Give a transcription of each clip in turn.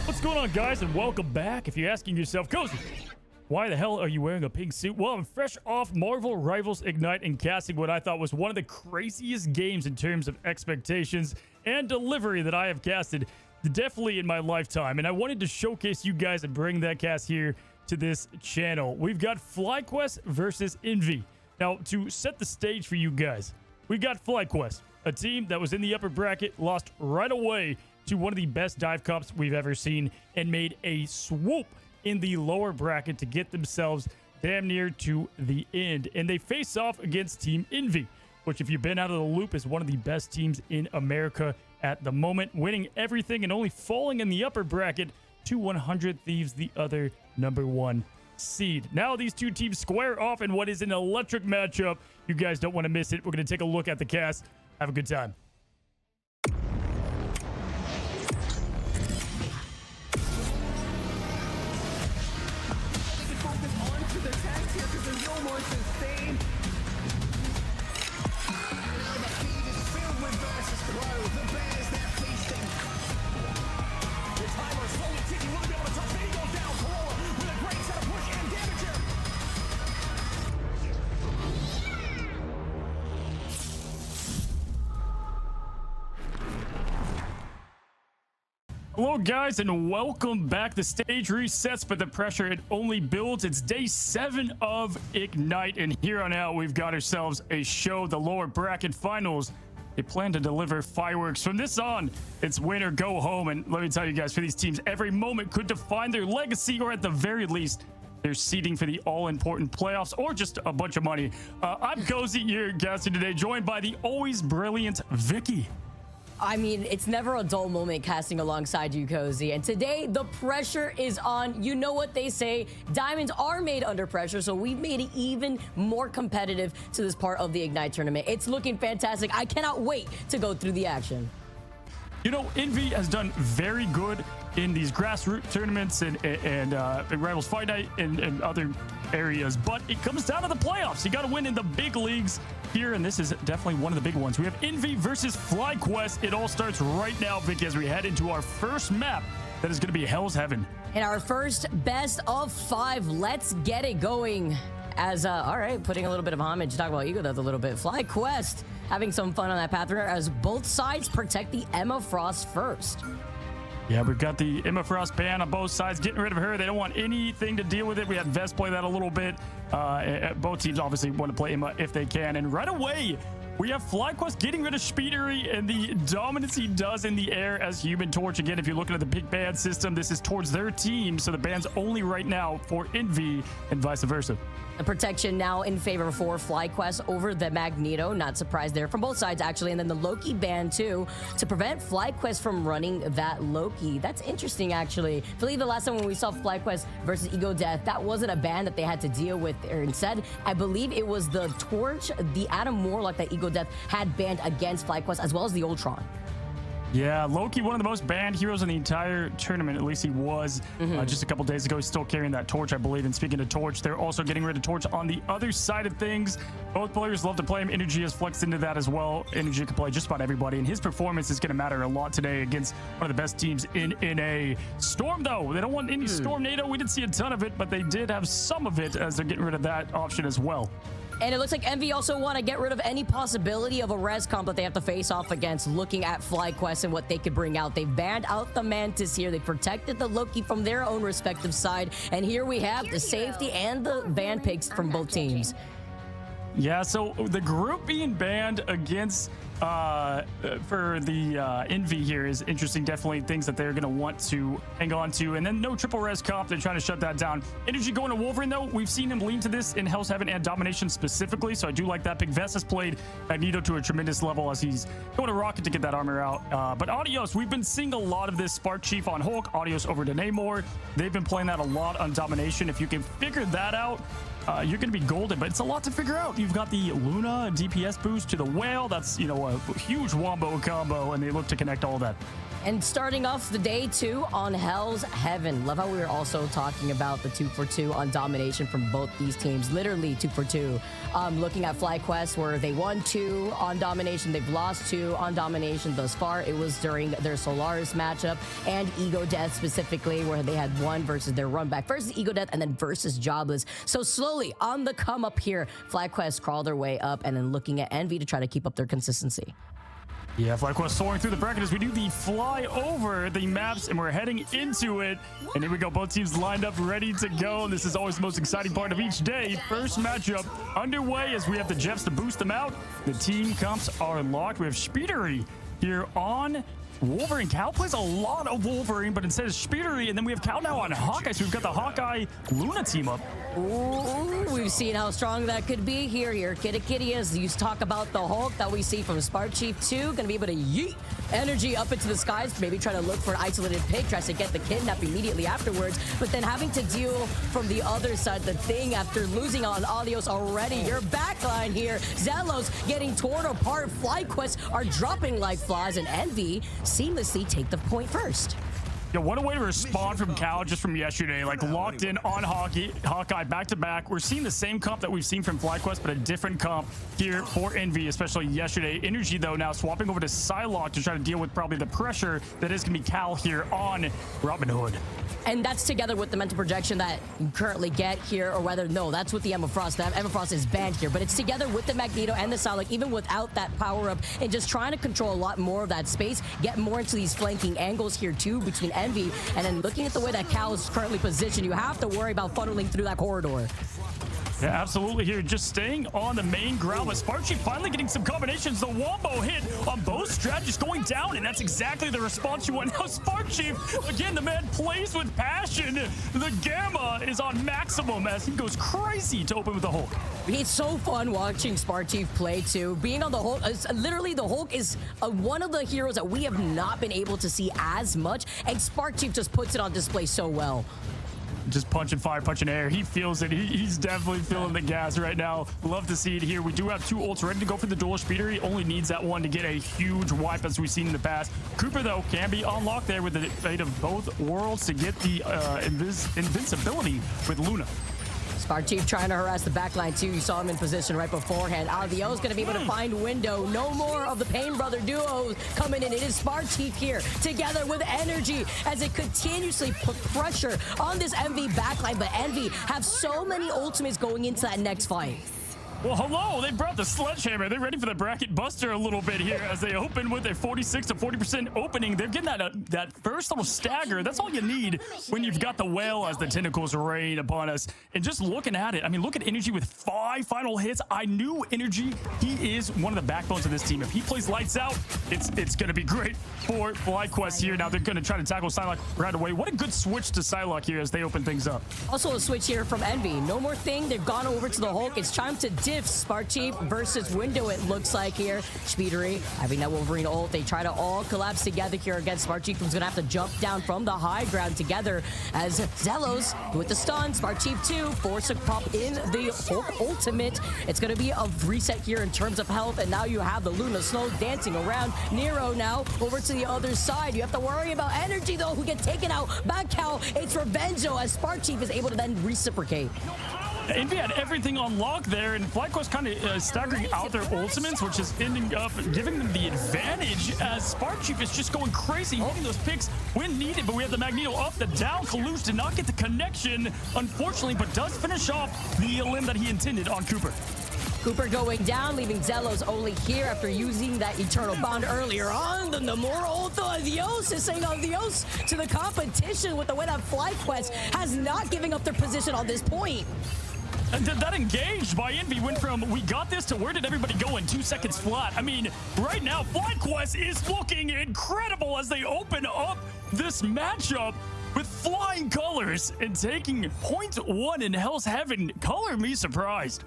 What's going on, guys, and welcome back. If you're asking yourself, Cozy, why the hell are you wearing a pink suit? Well, I'm fresh off Marvel Rivals Ignite and casting what I thought was one of the craziest games in terms of expectations and delivery that I have casted, definitely in my lifetime. And I wanted to showcase you guys and bring that cast here to this channel. We've got Flyquest versus Envy. Now, to set the stage for you guys, we got Flyquest, a team that was in the upper bracket, lost right away to one of the best dive comps we've ever seen, and made a swoop in the lower bracket to get themselves damn near to the end. And they face off against Team Envy, which, if you've been out of the loop, is one of the best teams in America at the moment, winning everything and only falling in the upper bracket to 100 Thieves, the other #1 seed. Now these two teams square off in what is an electric matchup. You guys don't want to miss it. We're going to take a look at the cast. Have a good time. Hello, guys, and welcome back. The stage resets, but the pressure, it only builds. It's day 7 of Ignite, and here on out, we've got ourselves a show, the lower bracket finals. They plan to deliver fireworks. From this on, it's win or go home. And let me tell you guys, for these teams, every moment could define their legacy, or at the very least, they're seeding for the all-important playoffs, or just a bunch of money. I'm Cozy, your guest today, joined by the always brilliant Vicky. I mean, it's never a dull moment casting alongside you, Cozy. And today, the pressure is on. You know what they say. Diamonds are made under pressure, so we've made it even more competitive to this part of the Ignite tournament. It's looking fantastic. I cannot wait to go through the action. You know, Envy has done very good in these grassroots tournaments and Rivals Fight Night and other areas, but it comes down to the playoffs. You got to win in the big leagues here, and this is definitely one of the big ones. We have Envy versus Flyquest. It all starts right now, Vicky, as we head into our first map that is going to be Hell's Heaven. And our first best of 5. Let's get it going. As all right, putting a little bit of homage, talk about Yggdrasill a little bit. Flyquest having some fun on that path runner as both sides protect the Emma Frost first. Yeah, we've got the Emma Frost ban on both sides, getting rid of her. They don't want anything to deal with it. We had Vest play that a little bit. Both teams obviously want to play Emma if they can. And right away, we have Flyquest getting rid of Speedery and the dominance he does in the air as Human Torch. Again, if you're looking at the big ban system, this is towards their team, so the ban's only right now for Envy and vice versa. The protection now in favor for Flyquest over the Magneto. Not surprised there from both sides, actually. And then the Loki ban, too, to prevent Flyquest from running that Loki. That's interesting, actually. I believe the last time when we saw Flyquest versus Yggdrasill, that wasn't a ban that they had to deal with. Instead, I believe it was the Torch, the Adam Warlock that Yggdrasill had banned against Flyquest, as well as the Ultron. Yeah, Loki, one of the most banned heroes in the entire tournament. At least he was just a couple days ago. He's still carrying that Torch, I believe. And speaking of Torch, they're also getting rid of Torch on the other side of things. Both players love to play him. Energy has flexed into that as well. Energy can play just about everybody, and his performance is going to matter a lot today against one of the best teams in NA. Storm, though, they don't want any Storm NATO. We didn't see a ton of it, but they did have some of it as they're getting rid of that option as well. And it looks like Envy also want to get rid of any possibility of a res comp that they have to face off against, looking at Flyquest and what they could bring out. They banned out the Mantis here. They protected the Loki from their own respective side. And here we have the safety and the ban picks from both teams. Yeah, so the group being banned against for the Envy here is interesting. Definitely things that they're going to want to hang on to. And then no triple res comp. They're trying to shut that down. Energy going to Wolverine, though. We've seen him lean to this in Hell's Heaven and Domination specifically, so I do like that pick. Vest has played Magneto to a tremendous level as he's going to Rocket to get that armor out. But Adios, we've been seeing a lot of this Spark Chief on Hulk. Adios over to Namor. They've been playing that a lot on Domination. If you can figure that out, you're going to be golden, but it's a lot to figure out. You've got the Luna DPS boost to the Whale. That's, you know, a huge wombo combo, and they look to connect all that. And starting off the day 2 on Hell's Heaven. Love how we were also talking about the 2-for-2 on Domination from both these teams. Literally 2-for-2. Looking at Flyquest, where they won 2 on Domination. They've lost 2 on Domination thus far. It was during their Solaris matchup and Ego Death specifically, where they had 1 versus their run back versus Ego Death and then versus Jobless. So slowly on the come up here, Flyquest crawl their way up and then looking at Envy to try to keep up their consistency. Yeah, Flyquest soaring through the bracket as we do the fly over the maps, and we're heading into it. And here we go, both teams lined up, ready to go. And this is always the most exciting part of each day. First matchup underway as we have the Jeffs to boost them out. The team comps are locked. We have Speedery here on Wolverine. Cal plays a lot of Wolverine, but instead of Speedery, and then we have Cal now on Hawkeye. So we've got the Hawkeye Luna team up. Ooh, we've seen how strong that could be here. Kitty, as you talk about the Hulk that we see from Spark Chief 2, gonna be able to yeet energy up into the skies, maybe try to look for an isolated pick, tries to get the kidnap immediately afterwards, but then having to deal from the other side, the thing after losing on Adios already. Your backline here, Zelos getting torn apart, Flyquest are dropping like flies, and Envy seamlessly take the point first. Yeah, what a way to respond from Cal just from yesterday. Like, locked in on Hawkeye back-to-back. We're seeing the same comp that we've seen from Flyquest, but a different comp here for Envy, especially yesterday. Energy, though, now swapping over to Psylocke to try to deal with probably the pressure that is going to be Cal here on Robin Hood. And that's together with the mental projection that you currently get here, or whether, no, that's with the Emma Frost. That Emma Frost is banned here, but it's together with the Magneto and the Psylocke, even without that power-up, and just trying to control a lot more of that space, get more into these flanking angles here, too, between Envy, and then looking at the way that Cal is currently positioned, you have to worry about funneling through that corridor. Yeah, absolutely here. Just staying on the main ground, but Sparchi finally getting some combinations. The wombo hit on both strategies going down, and that's exactly the response you want. Now Sparchi, again, the man plays with passion. The Gamma is on maximum as he goes crazy to open with the Hulk. It's so fun watching Sparchi play too. Being on the Hulk, literally the Hulk is one of the heroes that we have not been able to see as much, and Sparchi just puts it on display so well. Just punching fire, punching air. He feels it. He's definitely feeling the gas right now. Love to see it here. We do have 2 ults ready to go for the dual speeder. He only needs that one to get a huge wipe as we've seen in the past. Cooper, though, can be unlocked there with the fate of both worlds to get the invincibility with Luna. Spark Chief trying to harass the backline too. You saw him in position right beforehand. Alvio's going to be able to find window. No more of the Pain Brother duos coming in. It is Spark Chief here together with Energy as it continuously put pressure on this Envy backline. But Envy have so many ultimates going into that next fight. Well, hello, they brought the sledgehammer. They're ready for the bracket buster a little bit here as they open with a 46 to 40% opening. They're getting that first little stagger. That's all you need when you've got the whale as the tentacles rain upon us. And just looking at it, I mean, look at Energy with 5 final hits. I knew Energy, he is one of the backbones of this team. If he plays lights out, it's going to be great for Flyquest here. Now they're going to try to tackle Psylocke right away. What a good switch to Psylocke here as they open things up. Also a switch here from Envy. No more thing. They've gone over to the Hulk. It's time to Spark Chief versus Window, it looks like here. Speedery having that Wolverine ult. They try to all collapse together here against Spark Chief, who's going to have to jump down from the high ground together as Zelos with the stun. Spark Chief 2 force a pop in the Hulk ultimate. It's going to be a reset here in terms of health, and now you have the Luna Snow dancing around. Nero now over to the other side. You have to worry about Energy, though, who get taken out. Back Cal, it's Revengeo as Spark Chief is able to then reciprocate. Envy had everything on lock there, and Flyquest kind of staggering out their ultimates, which is ending up giving them the advantage as Spark Chief is just going crazy, hitting those picks when needed. But we have the Magneto up, the down. Kalush did not get the connection, unfortunately, but does finish off the limb that he intended on Cooper. Cooper going down, leaving Zelos only here after using that Eternal Bond earlier on. The Namor ult, adios is saying adios to the competition with the way that Flyquest has not giving up their position on this point. And that engage by Envy went from we got this to where did everybody go in 2 seconds flat. I mean, right now, Flyquest is looking incredible as they open up this matchup with flying colors and taking 0.1 in Hell's Heaven. Color me surprised.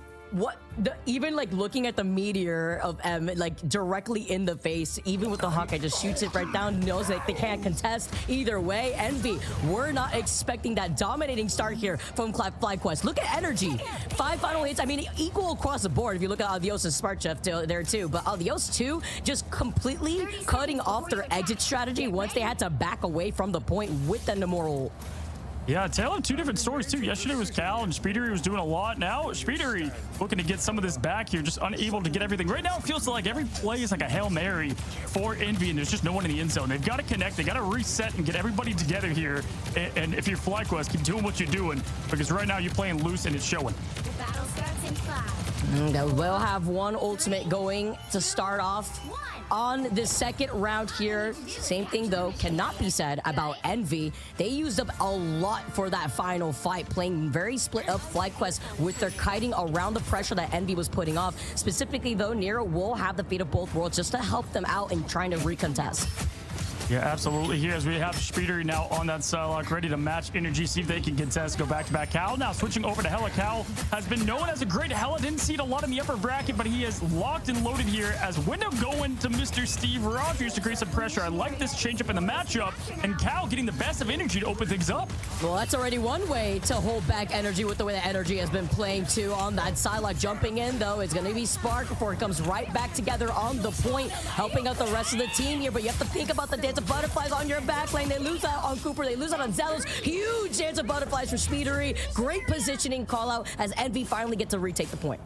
Even like looking at the meteor of M like directly in the face, even with the Hawkeye just shoots it right down, knows that they can't contest either way. Envy, we're not expecting that dominating start here from Flyquest. Look at energy, 5 final hits. I mean, equal across the board if you look at Adios' Smart Chef there too, but Adios too just completely cutting off their exit strategy once they had to back away from the point with the Namor ult. Yeah, tale of 2 different stories too. Yesterday was Cal and Speedery was doing a lot. Now Speedery looking to get some of this back here, just unable to get everything. Right now it feels like every play is like a Hail Mary for Envy, and there's just no one in the end zone. They've got to connect, they got to reset and get everybody together here. And if you're Flyquest, keep doing what you're doing, because right now you're playing loose and it's showing. The battle starts in 5. They will have one ultimate going to start off on the second round here. Same thing though cannot be said about Envy. They used up a lot for that final fight, playing very split up Flyquest with their kiting around the pressure that Envy was putting off. Specifically though, Nero will have the fate of both worlds just to help them out in trying to recontest. Yeah, absolutely. Here as we have Speedery now on that Psylocke, ready to match energy, see if they can contest, go back-to-back. Cal now switching over to Hella. Cal has been known as a great Hella. Didn't see it a lot in the upper bracket, but he is locked and loaded here as Window going to Mr. Steve Rogers to create some pressure. I like this change-up in the matchup, and Cal getting the best of energy to open things up. Well, that's already one way to hold back energy with the way that energy has been playing too on that Psylocke. Jumping in though, it's going to be Spark before it comes right back together on the point, helping out the rest of the team here. But you have to think about the dance of butterflies on your back lane. They lose out on Cooper, they lose out on Zelos. Huge dance of butterflies for Speedery. Great positioning call out as Envy finally get to retake the point.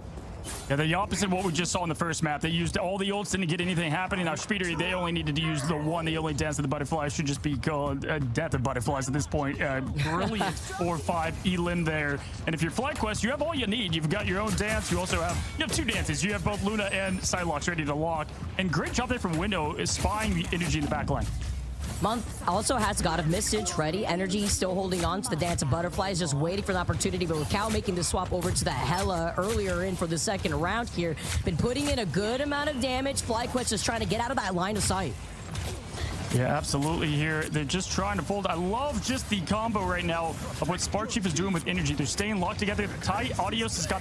Yeah, the opposite of what we just saw in the first map. They used all the ults, didn't get anything happening. Now Speedery, they only needed to use the one. The only dance of the butterflies should just be called death of butterflies at this point. Brilliant 4-5 elim there. And if you're Flyquest, you have all you need. You've got your own dance. You also have 2 dances. You have both Luna and Psylocke ready to lock. And great job there from Window is spying the energy in the back line. Month also has God of Message ready. Energy still holding on to the dance of butterflies, just waiting for the opportunity. But with Cal making the swap over to the Hella earlier in for the second round here, been putting in a good amount of damage. Flyquest is trying to get out of that line of sight. Yeah, absolutely here. They're just trying to fold. I love just the combo right now of what Spark Chief is doing with energy. They're staying locked together tight. Audios has got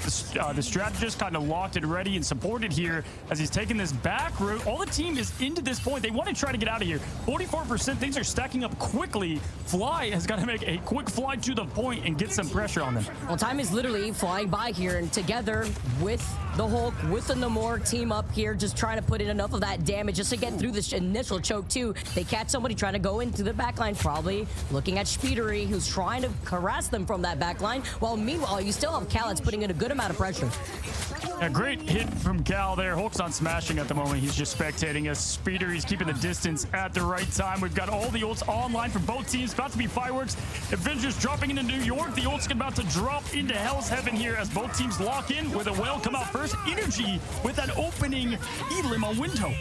the strategist kind of locked and ready and supported here as he's taking this back route. All the team is into this point. They want to try to get out of here. 44%, things are stacking up quickly. Fly has got to make a quick fly to the point and get some pressure on them. Well, time is literally flying by here, and together with the Hulk, with the Namor team up here, just trying to put in enough of that damage just to get through this initial choke too. They catch somebody trying to go into the backline, probably looking at Speedery, who's trying to harass them from that backline. While meanwhile, you still have Cal that's putting in a good amount of pressure. A great hit from Cal there. Hulk's not smashing at the moment. He's just spectating as Speedery's keeping the distance at the right time. We've got all the ults online for both teams. About to be fireworks. Avengers dropping into New York. The ult's about to drop into Hell's Heaven here as both teams lock in with a whale come out first. Energy with that opening elim on Window.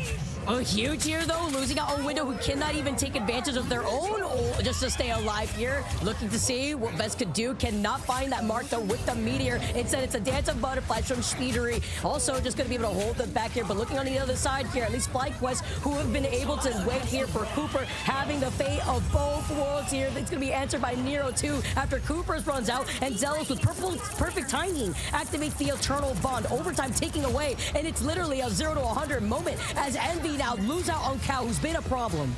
Oh, huge here, though. Losing out on Window, who cannot even take advantage of their own ult just to stay alive here. Looking to see what Best could do. Cannot find that mark, though, with the meteor. Instead, it's a dance of butterflies from Speedery. Also, just going to be able to hold them back here. But looking on the other side here, at least Flyquest, who have been able to wait here for Cooper, having the fate of both worlds here. It's going to be answered by Nero, too, after Cooper's runs out. And Zelos, with perfect timing, activates the Eternal Bond. Overtime taking away. And it's literally a 0 to 100 moment as Envy now lose out on Cal, who's been a problem.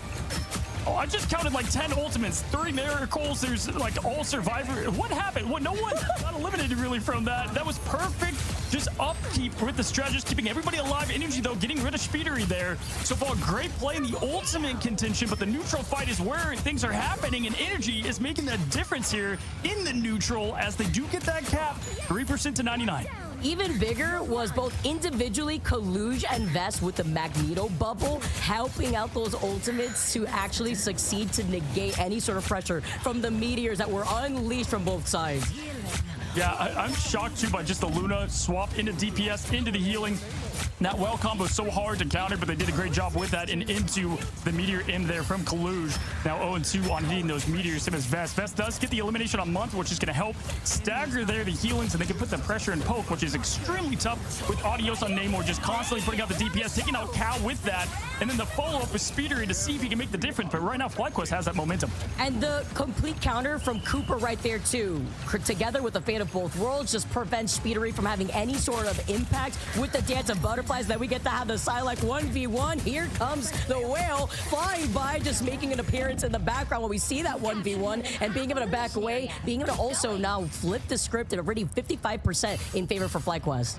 Oh, I just counted like 10 ultimates, 3 miracles. There's like all survivor. What happened? What? No one got eliminated really from that. That was perfect. Just upkeep with the strategist, keeping everybody alive. Energy though, getting rid of Speedery there. So far, great play in the ultimate contention, but the neutral fight is where things are happening, and Energy is making that difference here in the neutral as they do get that cap, 3% to 99. Even bigger was both individually Kaluj and Vest with the Magneto bubble, helping out those ultimates to actually succeed to negate any sort of pressure from the meteors that were unleashed from both sides. Yeah, I'm shocked too by just the Luna swap into DPS, into the healing. That well combo is so hard to counter, but they did a great job with that and into the meteor in there from Kaluj. Now 0-2 on hitting those meteors. Same as Vest. Vest does get the elimination on Month, which is going to help stagger there the healings, and they can put the pressure and poke, which is extremely tough with Adios on Namor, just constantly putting out the DPS, taking out Cal with that, and then the follow-up with Speedery to see if he can make the difference. But right now, Flyquest has that momentum. And the complete counter from Cooper right there, too. Together with the Fate of Both Worlds, just prevents Speedery from having any sort of impact with the Dance of Butterflies. Then we get to have the Psylocke 1v1. Here comes the Whale flying by, just making an appearance in the background when we see that 1v1 and being able to back away, being able to also now flip the script and already 55% in favor for Flyquest.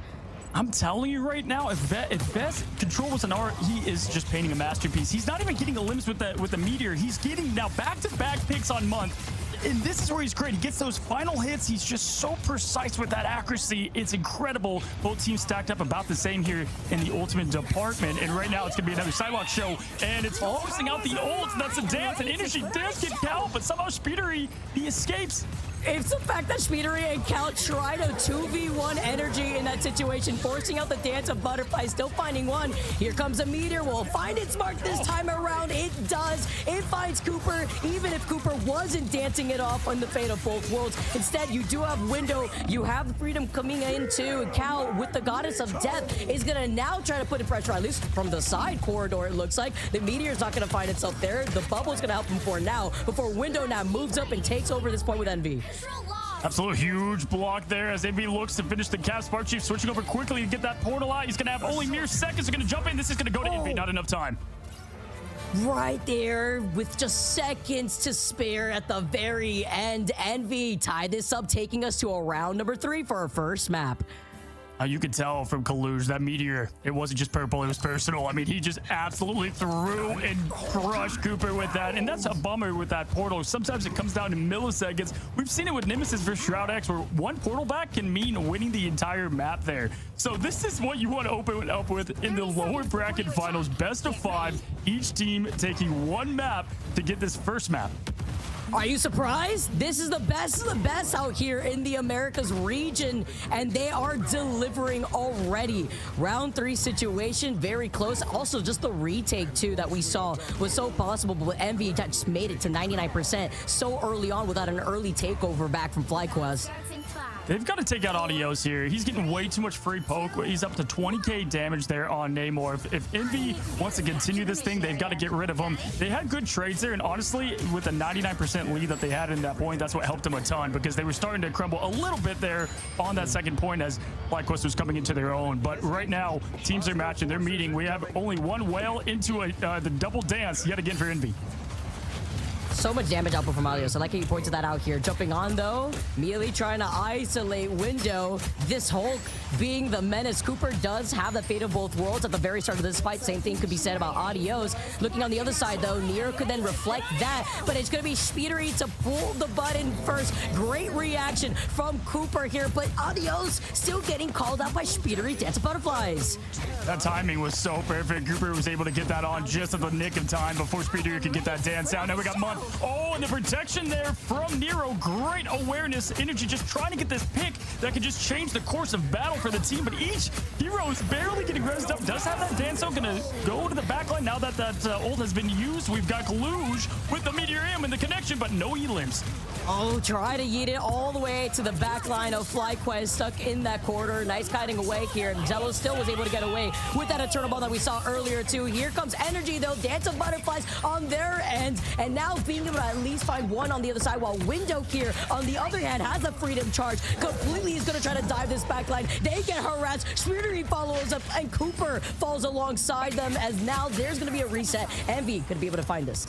I'm telling you right now, if Vest control was an art, he is just painting a masterpiece. He's not even getting the limbs with the meteor. He's getting now back-to-back picks on Month. And this is where he's great. He gets those final hits. He's just so precise with that accuracy. It's incredible. Both teams stacked up about the same here in the ultimate department. And right now, it's going to be another Psylocke show. And it's forcing out the ult. That's a dance. And Energy does get Cal, but somehow Speedery, he escapes. It's the fact that Speedery and Cal try to 2v1 Energy in that situation, forcing out the Dance of Butterflies, still finding one. Here comes a meteor. Will find its mark this time around. It does. It finds Cooper, even if Cooper wasn't dancing it off on the Fate of Both Worlds. Instead, you do have Window. You have Freedom coming in too. Cal, with the Goddess of Death, is going to now try to put in pressure, at least from the side corridor, it looks like. The meteor's not going to find itself there. The bubble's going to help him for now, before Window now moves up and takes over this point with Envy. Absolute huge block there as Envy looks to finish the cap. Spark Chief switching over quickly to get that portal out. He's going to have only mere seconds. They're going to jump in. This is going to go to Envy. Not enough time. Right there with just seconds to spare at the very end. Envy tied this up, taking us to a round number 3 for our first map. You could tell from Kaluj, that meteor, it wasn't just purple, it was personal. I mean, he just absolutely threw and crushed Cooper with that. And that's a bummer with that portal. Sometimes it comes down to milliseconds. We've seen it with Nemesis versus Shroud X, where one portal back can mean winning the entire map there. So this is what you want to open up with in the lower bracket finals. Best of 5, each team taking one map to get this first map. Are you surprised? This is the best of the best out here in the Americas region, and they are delivering already. Round 3 situation, very close. Also, just the retake, too, that we saw was so possible, but Envy just made it to 99% so early on without an early takeover back from Flyquest. They've got to take out Adios here. He's getting way too much free poke. He's up to 20k damage there on Namor. If Envy wants to continue this thing, they've got to get rid of him. They had good trades there, and honestly, with the 99% lead that they had in that point, that's what helped them a ton, because they were starting to crumble a little bit there on that second point as Flyquest was coming into their own. But right now, teams are matching. They're meeting. We have only one whale into the double dance yet again for Envy. So much damage output from Alios. I like how you pointed that out here. Jumping on, though, immediately trying to isolate Window. This Hulk being the menace. Cooper does have the Fate of Both Worlds at the very start of this fight. Same thing could be said about Adios. Looking on the other side, though, Nero could then reflect that, but it's going to be Speedery to pull the button first. Great reaction from Cooper here, but Adios still getting called out by Speedery Dance of Butterflies. That timing was so perfect. Cooper was able to get that on just at the nick of time before Speedery could get that dance out. Now we got Month. Oh, and the protection there from Nero. Great awareness. Energy just trying to get this pick that could just change the course of battle for the team. But each hero is barely getting rezzed up. Does have that dance, so going to go to the backline now that ult has been used. We've got Kaluj with the Meteor M and the connection, but no E-limbs. Oh, try to yeet it all the way to the back line of Flyquest, stuck in that corner. Nice kiting away here. Jello still was able to get away with that Eternal Ball that we saw earlier, too. Here comes Energy, though. Dance of Butterflies on their end. And now being able to at least find one on the other side, while Window here, on the other hand, has a Freedom Charge. Completely is going to try to dive this back line. They get harassed. Speedery follows up, and Cooper falls alongside them, as now there's going to be a reset. Envy going to be able to find this.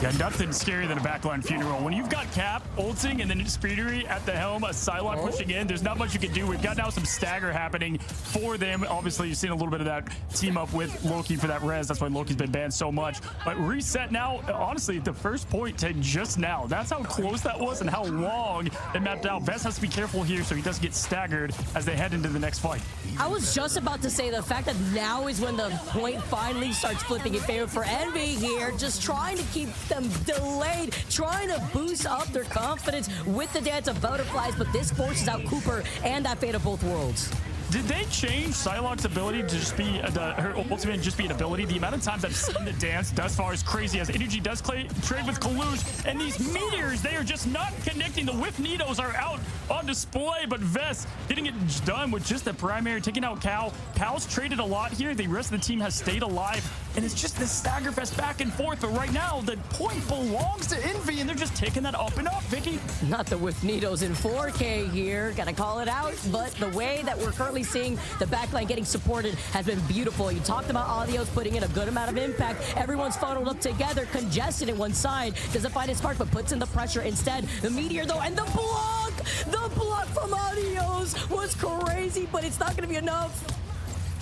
Yeah, nothing scarier than a backline funeral. When you've got Cap ulting and then Speedery at the helm, a Psylocke pushing in, there's not much you can do. We've got now some stagger happening for them. Obviously, you've seen a little bit of that team up with Loki for that res. That's why Loki's been banned so much. But reset now, honestly, the first point to just now. That's how close that was and how long it mapped out. Vest has to be careful here so he doesn't get staggered as they head into the next fight. I was just about to say the fact that now is when the point finally starts flipping in favor for Envy here, just trying to keep them delayed, trying to boost up their confidence with the Dance of Butterflies, but this forces out Cooper and that Fate of Both Worlds. Did they change Psylocke's ability to just be her ultimate just be an ability? The amount of times I've seen the dance thus far is crazy as Energy does trade with Kalush, and these meteors, they are just not connecting. The Whiff Nidos are out on display, but Vest getting it done with just the primary, taking out Cal. Cal's traded a lot here. The rest of the team has stayed alive, and it's just this staggerfest back and forth. But right now, the point belongs to Envy, and they're just taking that up and up, Vicky. Not the Whiff Nidos in 4K here. Gotta call it out, but the way that we're currently seeing the backline getting supported has been beautiful. You talked about Audios putting in a good amount of impact. Everyone's funneled up together, congested in one side. Doesn't find his spark, but puts in the pressure instead. The Meteor, though, and the block from Audios was crazy, but it's not going to be enough.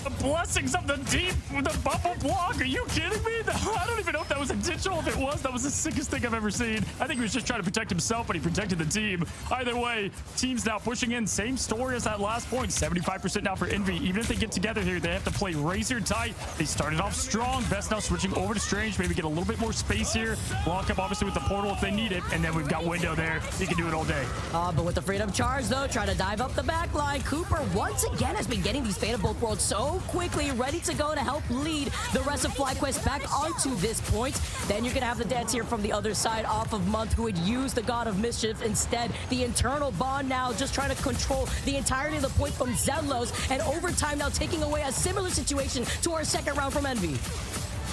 The blessings of the deep with the bubble block. Are you kidding me? I don't even know if that was intentional. If it was, that was the sickest thing I've ever seen. I think he was just trying to protect himself, but he protected the team. Either way, team's now pushing in. Same story as that last point. 75% now for Envy. Even if they get together here, they have to play razor tight. They started off strong. Best now switching over to Strange. Maybe get a little bit more space here. Block up, obviously, with the portal if they need it. And then we've got Window there. He can do it all day. But with the freedom charge, though, trying to dive up the back line. Cooper, once again, has been getting these Fate of Both Worlds so quickly, ready to go to help lead the rest of Flyquest back onto this point. Then you're going to have the dance here from the other side off of Month, who would use the God of Mischief instead. The internal bond now just trying to control the entirety of the point from Zelos, and overtime now taking away a similar situation to our second round from Envy.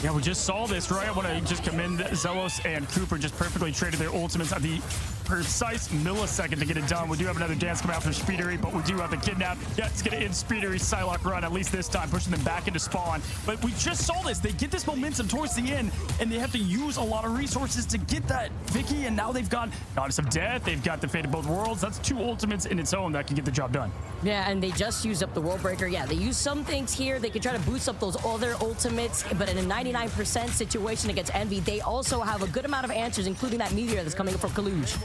Yeah, we just saw this, right? I want to just commend Zelos and Cooper just perfectly traded their ultimates at the precise millisecond to get it done. We do have another dance come out for Speedery, but we do have the kidnap. Yeah, it's going to end Speedery's Psylocke run, at least this time, pushing them back into spawn. But we just saw this. They get this momentum towards the end, and they have to use a lot of resources to get that, Vicky. And now they've got Goddess of Death. They've got the Fate of Both Worlds. That's two ultimates in its own that can get the job done. Yeah, and they just used up the World Breaker. Yeah, they use some things here. They can try to boost up those other ultimates, but in a 99% situation against Envy, they also have a good amount of answers, including that Meteor that's coming from Kalush.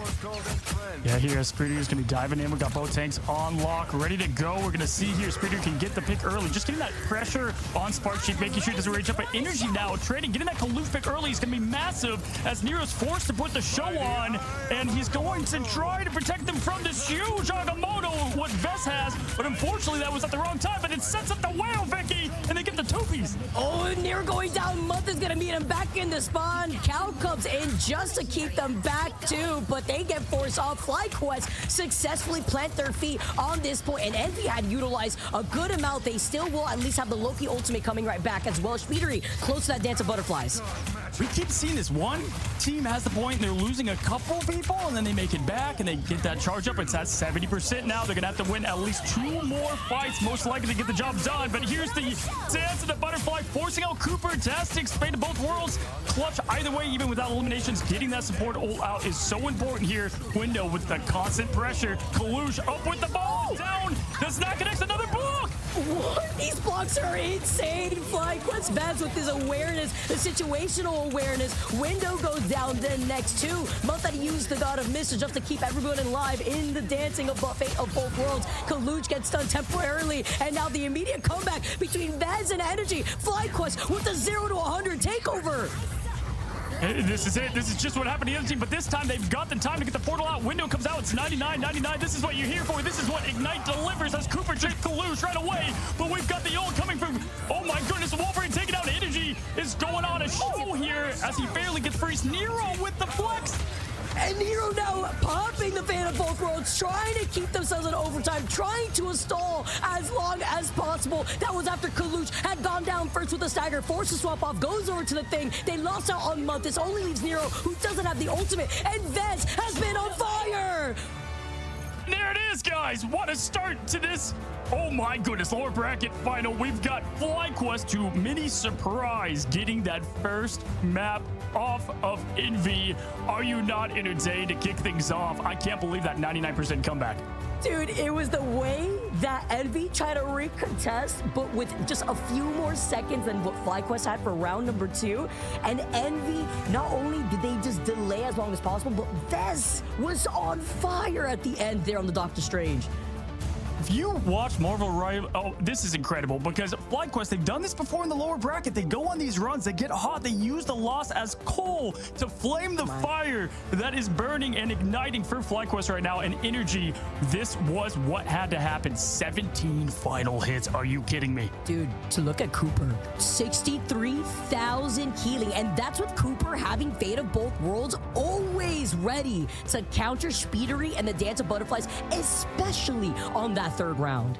Yeah, here Speedery is going to be diving in. We got both tanks on lock, ready to go. We're going to see here Speedery can get the pick early. Just getting that pressure on Sparksheet, making sure it doesn't rage up. But Energy now trading, getting that Kalush pick early is going to be massive as Nero's forced to put the show on, and he's going to try to protect them from this huge Agamotto, what Vess has. But unfortunately, that was at the wrong time. But it sets up the whale, Vicky, and they get the two-piece. Oh, and Nero going down. Month is going to meet him back in the spawn. Cal comes in just to keep them back too, but they get forced off. Flyquest successfully plant their feet on this point, and Envy had utilized a good amount. They still will at least have the Loki ultimate coming right back as well. Speedery close to that dance of butterflies. We keep seeing this. One team has the point, and they're losing a couple people, and then they make it back, and they get that charge up. It's at 70% now. They're going to have to win at least 2 more fights, most likely to get the job done. But here's the dance of the butterfly, forcing out Cooper. Tastics, Fate of Both Worlds. Clutch either way, even without eliminations. Getting that support ult out is so important here. Window with the constant pressure. Kalush up with the ball. Down. Does not connect another block. What? These blocks are insane. Flyquest Vaz with his awareness, the situational awareness. Window goes down then next two. Month that he used the God of Mischief just to keep everyone alive in the dancing of Fate of Both Worlds. Kalush gets stunned temporarily, and now the immediate comeback between Vaz and Energy. Flyquest with the 0 to 100 takeover. This is it. This is just what happened to the other team, but this time they've got the time to get the portal out. Window comes out. It's 99-99. This is what you're here for. This is what Ignite delivers as Cooper chased Kalush right away. But we've got the ult coming from, oh my goodness, Wolverine taking out Energy is going on a show here as he barely gets freeze. Nero with the flex. And Nero now popping the Fate of Both Worlds, trying to keep themselves in overtime, trying to stall as long as possible. That was after Kalush had gone down first with a stagger, forced to swap off, goes over to the thing. They lost out on Month. This only leaves Nero, who doesn't have the ultimate, and Vez has been on fire. There it is, guys. What a start to this. Oh my goodness, lower bracket final. We've got Flyquest to mini surprise getting that first map off of Envy. Are you not entertained to kick things off? I can't believe that 99% comeback. Dude, it was the way that Envy tried to recontest, but with just a few more seconds than what Flyquest had for round number 2. And Envy, not only did they just delay as long as possible, but Vez was on fire at the end there on the Doctor Strange. If you watch Marvel Rival, oh, this is incredible because Flyquest, they've done this before in the lower bracket. They go on these runs, they get hot, they use the loss as coal to flame the fire that is burning and igniting for Flyquest right now. And energy, this was what had to happen. 17 final hits. Are you kidding me? Dude, to look at Cooper, 63,000 healing. And that's with Cooper having Fate of both worlds always ready to counter Speedery and the Dance of Butterflies, especially on that third round.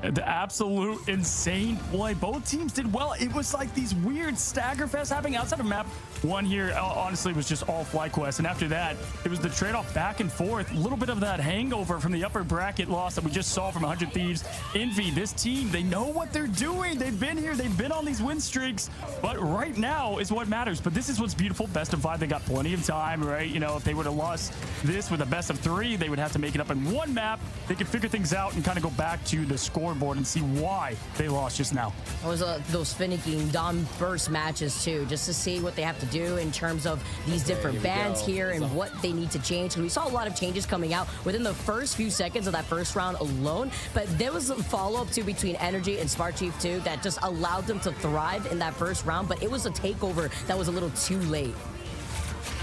The absolute insane play. Both teams did well. It was like these weird stagger fest happening outside of map one here. Honestly, was just all Flyquest. And after that, it was the trade-off back and forth. A little bit of that hangover from the upper bracket loss that we just saw from 100 Thieves. Envy, this team, they know what they're doing. They've been here. They've been on these win streaks. But right now is what matters. But this is what's beautiful. Best of 5, they got plenty of time, right? You know, if they would have lost this with a best of 3, they would have to make it up in one map. They could figure things out and kind of go back to the scoreboard and see why they lost just now. It was those finicky Dom burst matches too, just to see what they have to do in terms of these different bans here and what they need to change. We saw a lot of changes coming out within the first few seconds of that first round alone, but there was a follow-up too between Energy and Smart Chief too that just allowed them to thrive in that first round, but it was a takeover that was a little too late.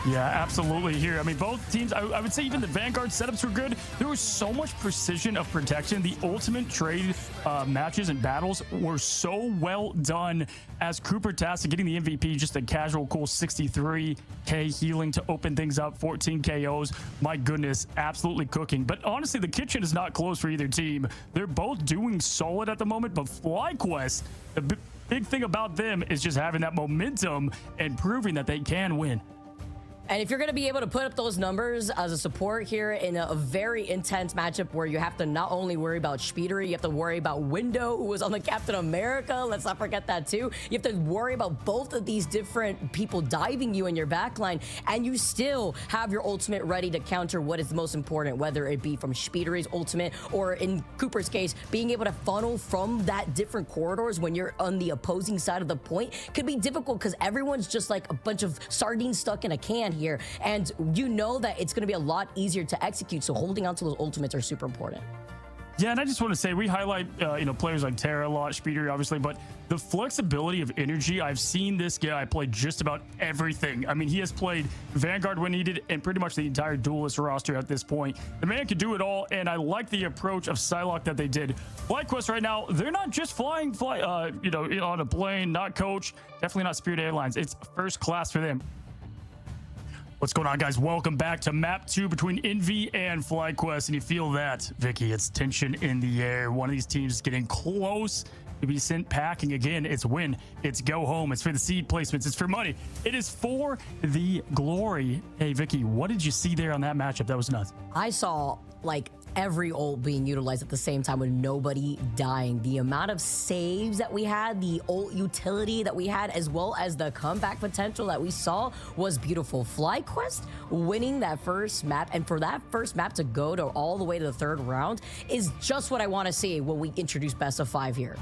Yeah, absolutely here. I mean, both teams, I would say even the Vanguard setups were good. There was so much precision of protection. The ultimate trade matches and battles were so well done as Cooper tasked getting the MVP, just a casual, cool 63K healing to open things up, 14 KOs. My goodness, absolutely cooking. But honestly, the kitchen is not closed for either team. They're both doing solid at the moment, but Flyquest, the big thing about them is just having that momentum and proving that they can win. And if you're going to be able to put up those numbers as a support here in a very intense matchup where you have to not only worry about Speedery, you have to worry about Window, who was on the Captain America. Let's not forget that too. You have to worry about both of these different people diving you in your backline, and you still have your ultimate ready to counter what is the most important, whether it be from Speedery's ultimate or in Cooper's case, being able to funnel from that different corridors when you're on the opposing side of the point could be difficult because everyone's just like a bunch of sardines stuck in a can here, and you know that it's going to be a lot easier to execute, so holding on to those ultimates are super important. Yeah, and I just want to say we highlight players like Terra a lot, Speedery obviously, but the flexibility of energy, I've seen this guy play just about everything. I mean, he has played Vanguard when needed and pretty much the entire duelist roster at this point. The man can do it all, and I like the approach of Psylocke that they did. Flyquest right now, they're not just flying on a plane, not coach, definitely not Spirit Airlines. It's first class for them. What's going on, guys? Welcome back to map 2 between Envy and Flyquest. And you feel that, Vicky, it's tension in the air. One of these teams is getting close to be sent packing again. It's win, it's go home, it's for the seed placements, it's for money, it is for the glory. Hey, Vicky, what did you see there on that matchup? That was nuts. I saw like every ult being utilized at the same time with nobody dying. The amount of saves that we had, the ult utility that we had, as well as the comeback potential that we saw was beautiful. Flyquest winning that first map, and for that first map to go to all the way to the third round is just what I want to see when we introduce best of 5 here.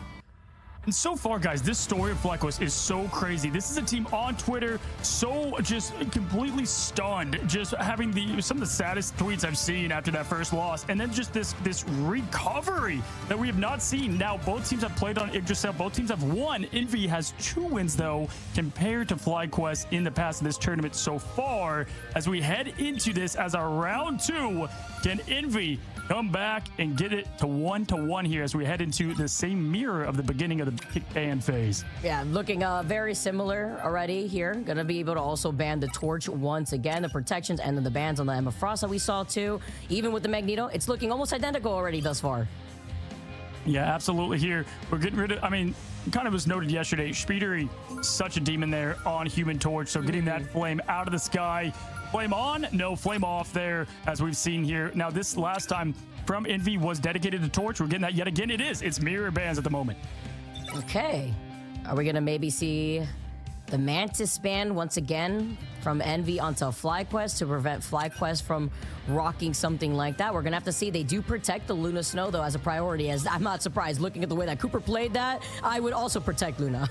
And so far, guys, this story of Flyquest is so crazy. This is a team on Twitter so just completely stunned, just having some of the saddest tweets I've seen after that first loss, and then just this recovery that we have not seen. Now, both teams have played on Yggdrasill. Both teams have won. Envy has 2 wins, though, compared to Flyquest in the past in this tournament so far. As we head into this as our round 2, can Envy come back and get it to 1-1 here as we head into the same mirror of the beginning of the kick ban phase? Yeah, looking very similar already here. Gonna be able to also ban the torch once again, the protections, and then the bans on the Emma Frost that we saw too. Even with the Magneto, it's looking almost identical already thus far. Yeah, absolutely. Here we're getting rid of, I mean, kind of was noted yesterday, Speedery, such a demon there on Human Torch, so getting that flame out of the sky. Flame on, no, flame off there, as we've seen here. Now, this last time from Envy was dedicated to Torch. We're getting that yet again. It is. It's mirror bans at the moment. Okay. Are we going to maybe see the Mantis ban once again from Envy onto Flyquest to prevent Flyquest from rocking something like that? We're going to have to see. They do protect the Luna Snow, though, as a priority. As I'm not surprised. Looking at the way that Cooper played that, I would also protect Luna.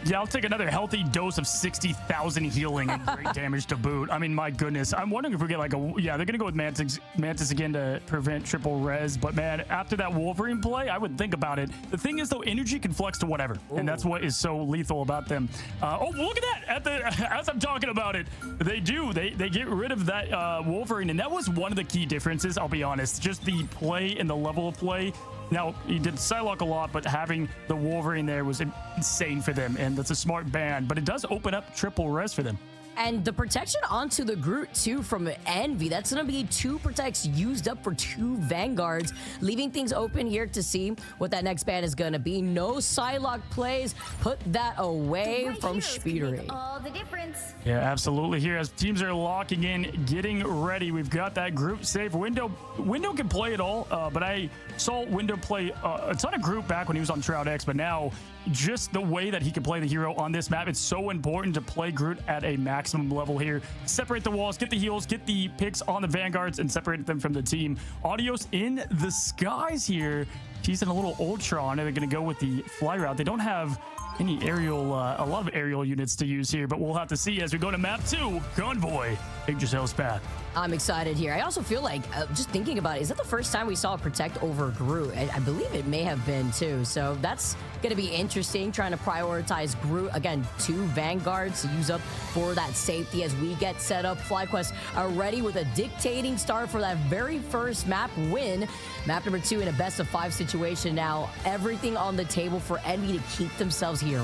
Yeah, I'll take another healthy dose of 60,000 healing and great damage to boot. I mean, my goodness. I'm wondering if we get like a... Yeah, they're going to go with Mantis again to prevent triple res. But, man, after that Wolverine play, I would think about it. The thing is, though, energy can flex to whatever. Ooh. And that's what is so lethal about them. Oh, look at that. As I'm talking about it, they do. They get rid of that Wolverine. And that was one of the key differences, I'll be honest. Just the play and the level of play. Now, he did Psylocke a lot, but having the Wolverine there was insane for them, and that's a smart ban. But it does open up triple res for them. And the protection onto the Groot, too, from Envy. That's going to be 2 protects used up for 2 Vanguards, leaving things open here to see what that next ban is going to be. No Psylocke plays. Put that away from Speedery. All the difference. Yeah, absolutely. Here, as teams are locking in, getting ready, we've got that group safe. Window can play it all, but I saw Window play a ton of group back when he was on Shroud X, but now just the way that he can play the hero on this map, it's so important to play Groot at a maximum level here. Separate the walls, get the heals, get the picks on the Vanguards, and separate them from the team. Audios in the skies here. He's in a little Ultron, and they're going to go with the fly route. They don't have any aerial, a lot of aerial units to use here, but we'll have to see as we go to map 2, Convoy, Yggdrasill's path. I'm excited here. I also feel like, just thinking about it, is that the first time we saw a protect over Groot? I believe it may have been too. So that's going to be interesting, trying to prioritize Groot. Again, 2 Vanguards to use up for that safety as we get set up. Flyquest are ready with a dictating start for that very first map win. Map number 2 in a best of 5 situation now. Everything on the table for Envy to keep themselves here.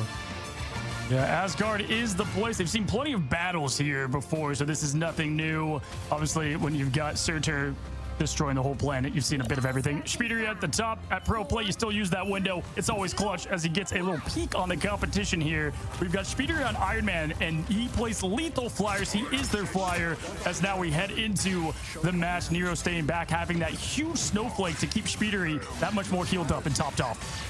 Yeah, Asgard is the place. They've seen plenty of battles here before, so this is nothing new. Obviously, when you've got Surtur destroying the whole planet, you've seen a bit of everything. Speedery at the top. At pro play, you still use that window. It's always clutch as he gets a little peek on the competition here. We've got Speedery on Iron Man, and he plays lethal flyers. He is their flyer, as now we head into the match. Nero staying back, having that huge snowflake to keep Speedery that much more healed up and topped off.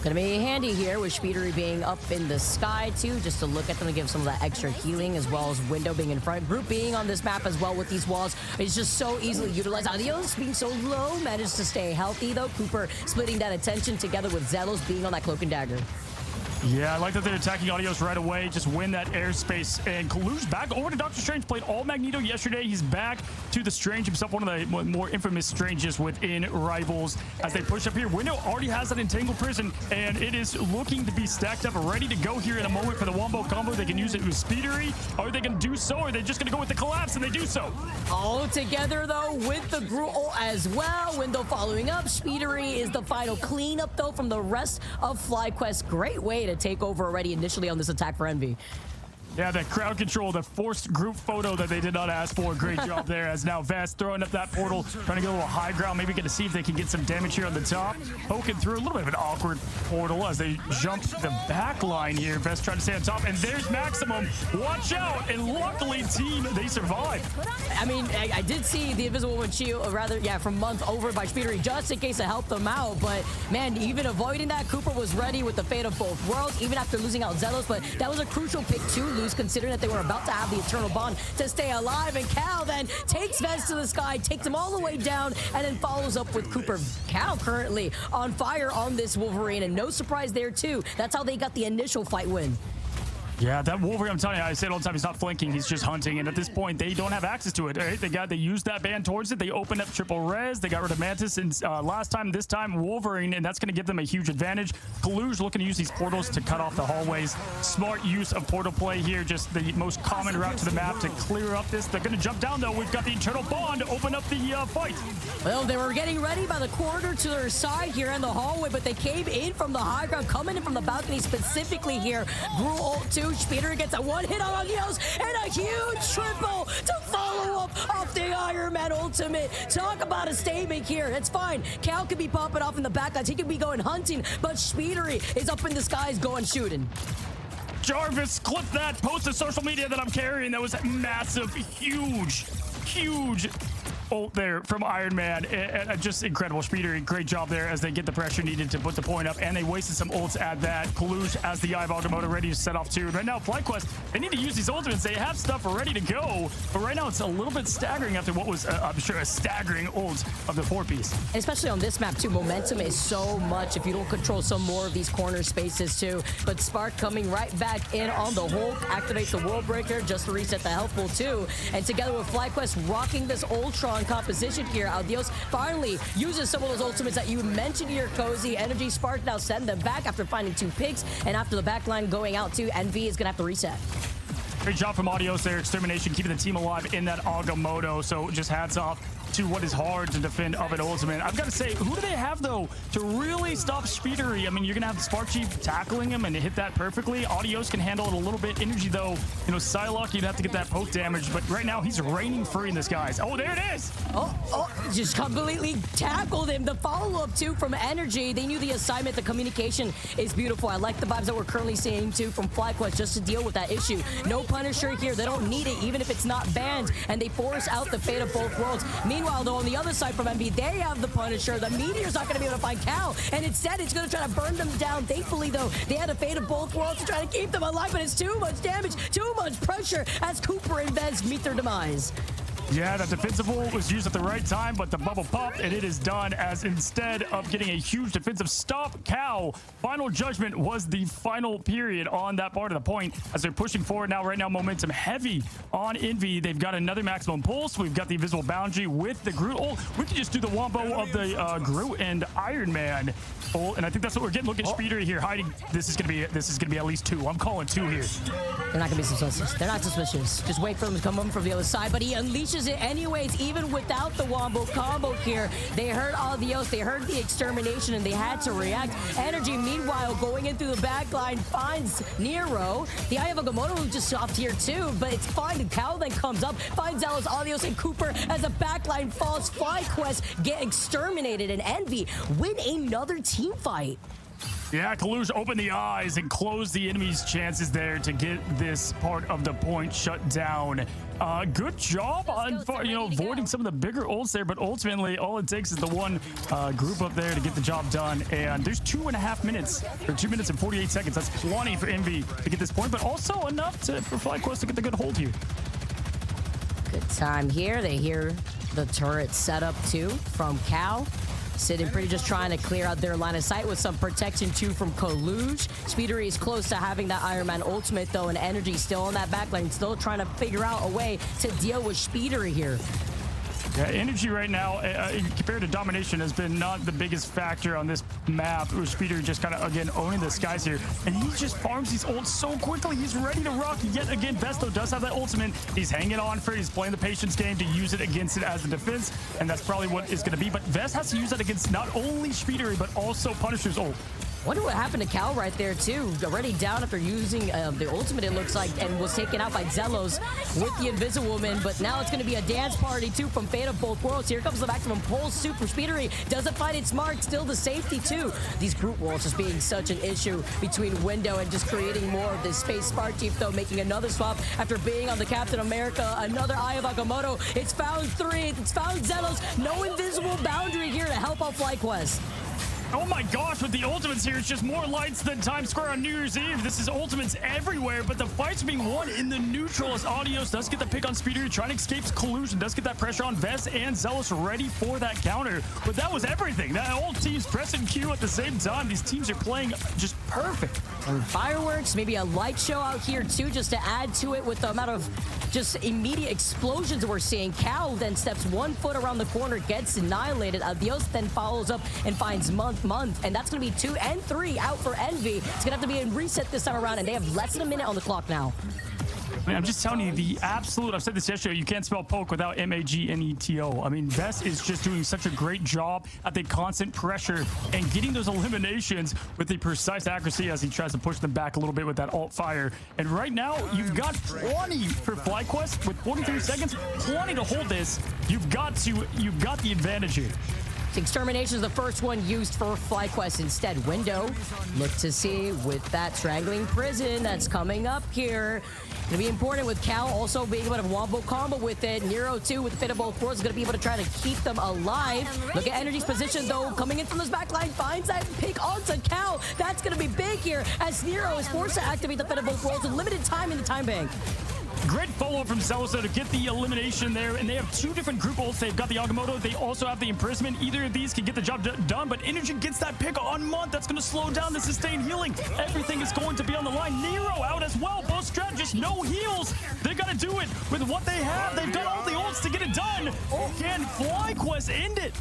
Gonna be handy here with Speedery being up in the sky too, just to look at them and give some of that extra healing, as well as Window being in front. Group being on this map as well with these walls is just so easily utilized. Adios being so low, managed to stay healthy though. Cooper splitting that attention together with Zelos being on that cloak and dagger. Yeah, I like that they're attacking Audios right away. Just win that airspace. And Kalu's back over to Doctor Strange. Played all Magneto yesterday. He's back to the Strange himself, one of the more infamous Stranges within Rivals. As they push up here, Window already has that Entangled Prison, and it is looking to be stacked up, ready to go here in a moment for the Wombo combo. They can use it with Speedery. Are they going to do so, or are they just going to go with the Collapse, and they do so? All together, though, with the Groot as well. Window following up. Speedery is the final cleanup, though, from the rest of Flyquest. Great way to take over already initially on this attack for Envy. Yeah, that crowd control, the forced group photo that they did not ask for. Great job there, as now Vest throwing up that portal, trying to get a little high ground, maybe get to see if they can get some damage here on the top. Poking through a little bit of an awkward portal as they jump the back line here. Vest trying to stay on top, and there's Maximum. Watch out, and luckily, team, they survived. I mean, I did see the Invisible Woman shield, or rather, yeah, from month over by Speedery, just in case to help them out. But, man, even avoiding that, Cooper was ready with the fate of both worlds, even after losing out Zelos. But that was a crucial pick to lose, considering that they were about to have the Eternal Bond to stay alive. And Cal then takes Vez to the sky, takes him all the way down, and then follows up with Cooper. Cal currently on fire on this Wolverine, and no surprise there too. That's how they got the initial fight win. Yeah, that Wolverine, I'm telling you, I say it all the time, he's not flanking, he's just hunting, and at this point, they don't have access to it, right? They used that ban towards it, they opened up triple res, they got rid of Mantis, and last time, this time, Wolverine, and that's going to give them a huge advantage. Kalu's looking to use these portals to cut off the hallways. Smart use of portal play here, just the most common route to the map to clear up this. They're going to jump down, though. We've got the Eternal Bond to open up the fight. Well, they were getting ready by the corridor to their side here in the hallway, but they came in from the high ground, coming in from the balcony specifically here. Gruul ult 2, Speedery gets a one hit on Adios, and a huge triple to follow up off the Iron Man ultimate. Talk about a statement here. It's fine. Cal could be popping off in the backlines. He could be going hunting, but Speedery is up in the skies going shooting. Jarvis, clip that, post to social media that I'm carrying. That was massive, huge ult there from Iron Man. Just incredible. Speeder, great job there as they get the pressure needed to put the point up, and they wasted some ults at that. Kalush as the Eye of Agamotto ready to set off too. Right now, Flyquest, they need to use these ultimates. They have stuff ready to go, but right now it's a little bit staggering after what was, I'm sure, a staggering ult of the 4-piece. Especially on this map too, momentum is so much if you don't control some more of these corner spaces too. But Spark coming right back in on the Hulk, activates the World Breaker just to reset the health pool too. And together with Flyquest rocking this Ultron composition here, Aldios finally uses some of those ultimates that you mentioned here, Cozy. Energy Spark now send them back after finding 2 picks, and after the backline going out too, Envy is gonna have to reset. Great job from Audios there. Extermination keeping the team alive in that Agamotto. So just hats off to what is hard to defend of an ultimate. I've got to say, who do they have though to really stop Speedery? I mean, you're gonna have Spark Chief tackling him and hit that perfectly. Audios can handle it a little bit. Energy though, you know, Psylocke, you'd have to get that poke damage, but right now he's reigning free in this, guys. Oh, there it is. Oh, just completely tackled him. The follow-up too from Energy. They knew the assignment, the communication is beautiful. I like the vibes that we're currently seeing too from Flyquest just to deal with that issue. No Punisher here. They don't need it, even if it's not banned, and they force out the fate of both worlds. Meanwhile, though, on the other side from MB, they have the Punisher. The Meteor's not going to be able to find Cal, and instead it's going to try to burn them down. Thankfully, though, they had a fate of both worlds to try to keep them alive, but it's too much damage, too much pressure as Cooper and Vez meet their demise. Yeah, that defensive ult was used at the right time, but the bubble popped, and it is done as instead of getting a huge defensive stop, Cal, final judgment was the final period on that part of the point as they're pushing forward now. Right now, momentum heavy on Envy. They've got another maximum pulse. We've got the invisible boundary with the Groot ult. We can just do the wombo of the Groot and Iron Man ult, and I think that's what we're getting. Look at Speeder here hiding. This is gonna be at least 2. I'm calling 2 here. They're not gonna be suspicious. They're not suspicious. Just wait for them to come over from the other side, but he unleashes it anyways, even without the wombo combo here. They heard Audios, they heard the extermination, and they had to react. Energy, meanwhile, going in through the back line, finds Nero. The Eye of Agamotto just off here too, but it's fine. Cal then comes up, finds Zealous, Audios, and Cooper as the backline falls. Flyquest get exterminated, and Envy win another team fight. Yeah, Kalush opened the eyes and closed the enemy's chances there to get this part of the point shut down. Good job on, avoiding some of the bigger ults there, but ultimately all it takes is the one group up there to get the job done. And there's 2.5 minutes, or 2 minutes and 48 seconds. That's plenty for Envy to get this point, but also enough for Flyquest to get the good hold here. Good time here. They hear the turret setup too from Cal. Sitting pretty, just trying to clear out their line of sight with some protection too from Kaluj. Speedery is close to having that Iron Man ultimate though, and Energy still on that backline, still trying to figure out a way to deal with Speedery here. Yeah, Energy right now, compared to Domination, has been not the biggest factor on this map. Speeder just kind of, again, owning the skies here. And he just farms these ults so quickly. He's ready to rock yet again. Vesto does have that ultimate. He's hanging on for it. He's playing the patience game to use it against it as a defense. And that's probably what it's going to be. But Vest has to use that against not only Speeder, but also Punisher's ult. Wonder what happened to Cal right there too. Already down after using the ultimate, it looks like, and was taken out by Zelos with the Invisible Woman. But now it's going to be a dance party too from Fate of Both Worlds. Here comes the maximum pulse. Super Speedery doesn't find it smart. Still the safety too. These group worlds just being such an issue between Window and just creating more of this space. Spark Chief though making another swap after being on the Captain America. Another Eye of Agamotto. It's found 3. It's found Zelos. No invisible boundary here to help out Flyquest. Oh my gosh, with the ultimates here, it's just more lights than Times Square on New Year's Eve. This is ultimates everywhere, but the fight's being won in the neutral as Audios does get the pick on Speeder, trying to escape collusion, does get that pressure on Vest and Zealous ready for that counter. But that was everything. That whole team's pressing Q at the same time. These teams are playing just perfect. And fireworks, maybe a light show out here too, just to add to it with the amount of just immediate explosions we're seeing. Cal then steps 1 foot around the corner, gets annihilated. Adios then follows up and finds Month, and that's going to be 2 and 3 out for Envy. It's going to have to be a reset this time around, and they have less than a minute on the clock now. Man, I'm just telling you, the absolute, I've said this yesterday, you can't spell poke without M-A-G-N-E-T-O. I mean, Vest is just doing such a great job at the constant pressure and getting those eliminations with the precise accuracy as he tries to push them back a little bit with that alt fire. And right now, you've got plenty for Flyquest with 43 seconds, plenty to hold this. You've got the advantage here. Extermination is the first one used for Flyquest instead. Window, look to see with that strangling prison that's coming up here. Gonna be important with Cal also being able to wombo combo with it. Nero too with the fit of both worlds is gonna be able to try to keep them alive. Look at Energy's position though, coming in from this back line, finds that pick onto Cal. That's gonna be big here as Nero is forced to activate the fit of both worlds with limited time in the time bank. Great follow-up from Celoso to get the elimination there, and they have two different group ults. They've got the Agamotto, they also have the imprisonment. Either of these can get the job done, but Energy gets that pick on Month. That's going to slow down the sustained healing. Everything is going to be on the line. Nero out as well. Both strategists, no heals. They got to do it with what they have. They've got all the ults to get it done. Can Flyquest end it?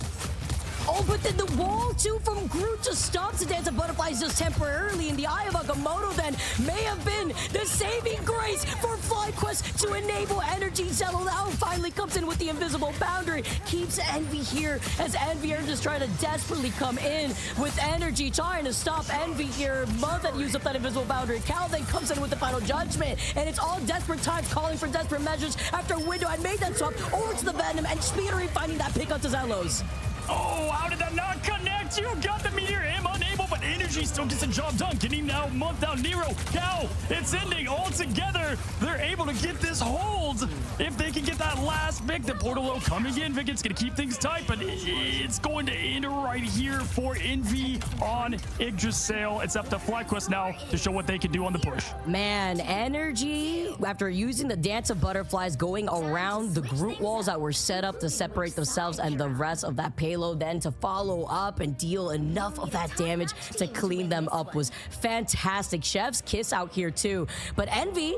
Oh, but then the wall, too, from Groot just stops the Dance of Butterflies just temporarily. In the eye of Agamotto, then, may have been the saving grace for Flyquest to enable Energy. Zello now finally comes in with the invisible boundary. Keeps Envy here as Envy are just trying to desperately come in with Energy, trying to stop Envy here. Month that used up that invisible boundary. Cal then comes in with the final judgment. And it's all desperate times calling for desperate measures after Window had made that swap over to the Venom and Speedery finding that pick up to Zellos. Oh, how did that not connect? You got the meteor, am unable, but Energy still gets the job done. Getting now Month down, Nero, Cal, it's ending all together. They're able to get this hold. If they can get that last pick, the Portalo coming in. Vigget's gonna keep things tight, but it's going to end right here for Envy on Yggdrasill. It's up to Flyquest now to show what they can do on the push. Man, Energy, after using the Dance of Butterflies, going around the group walls that were set up to separate themselves and the rest of that payload, then to follow up and deal enough of that damage to clean them up was fantastic. Chef's kiss out here too. But Envy,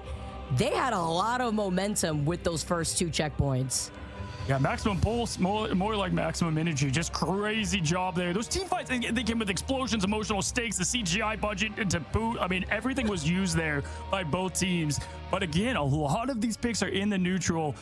they had a lot of momentum with those first two checkpoints. Yeah, maximum pulse, more like maximum energy. Just crazy job there. Those team fights, they came with explosions, emotional stakes, the CGI budget to boot. I mean, everything was used there by both teams. But again, a lot of these picks are in the neutral.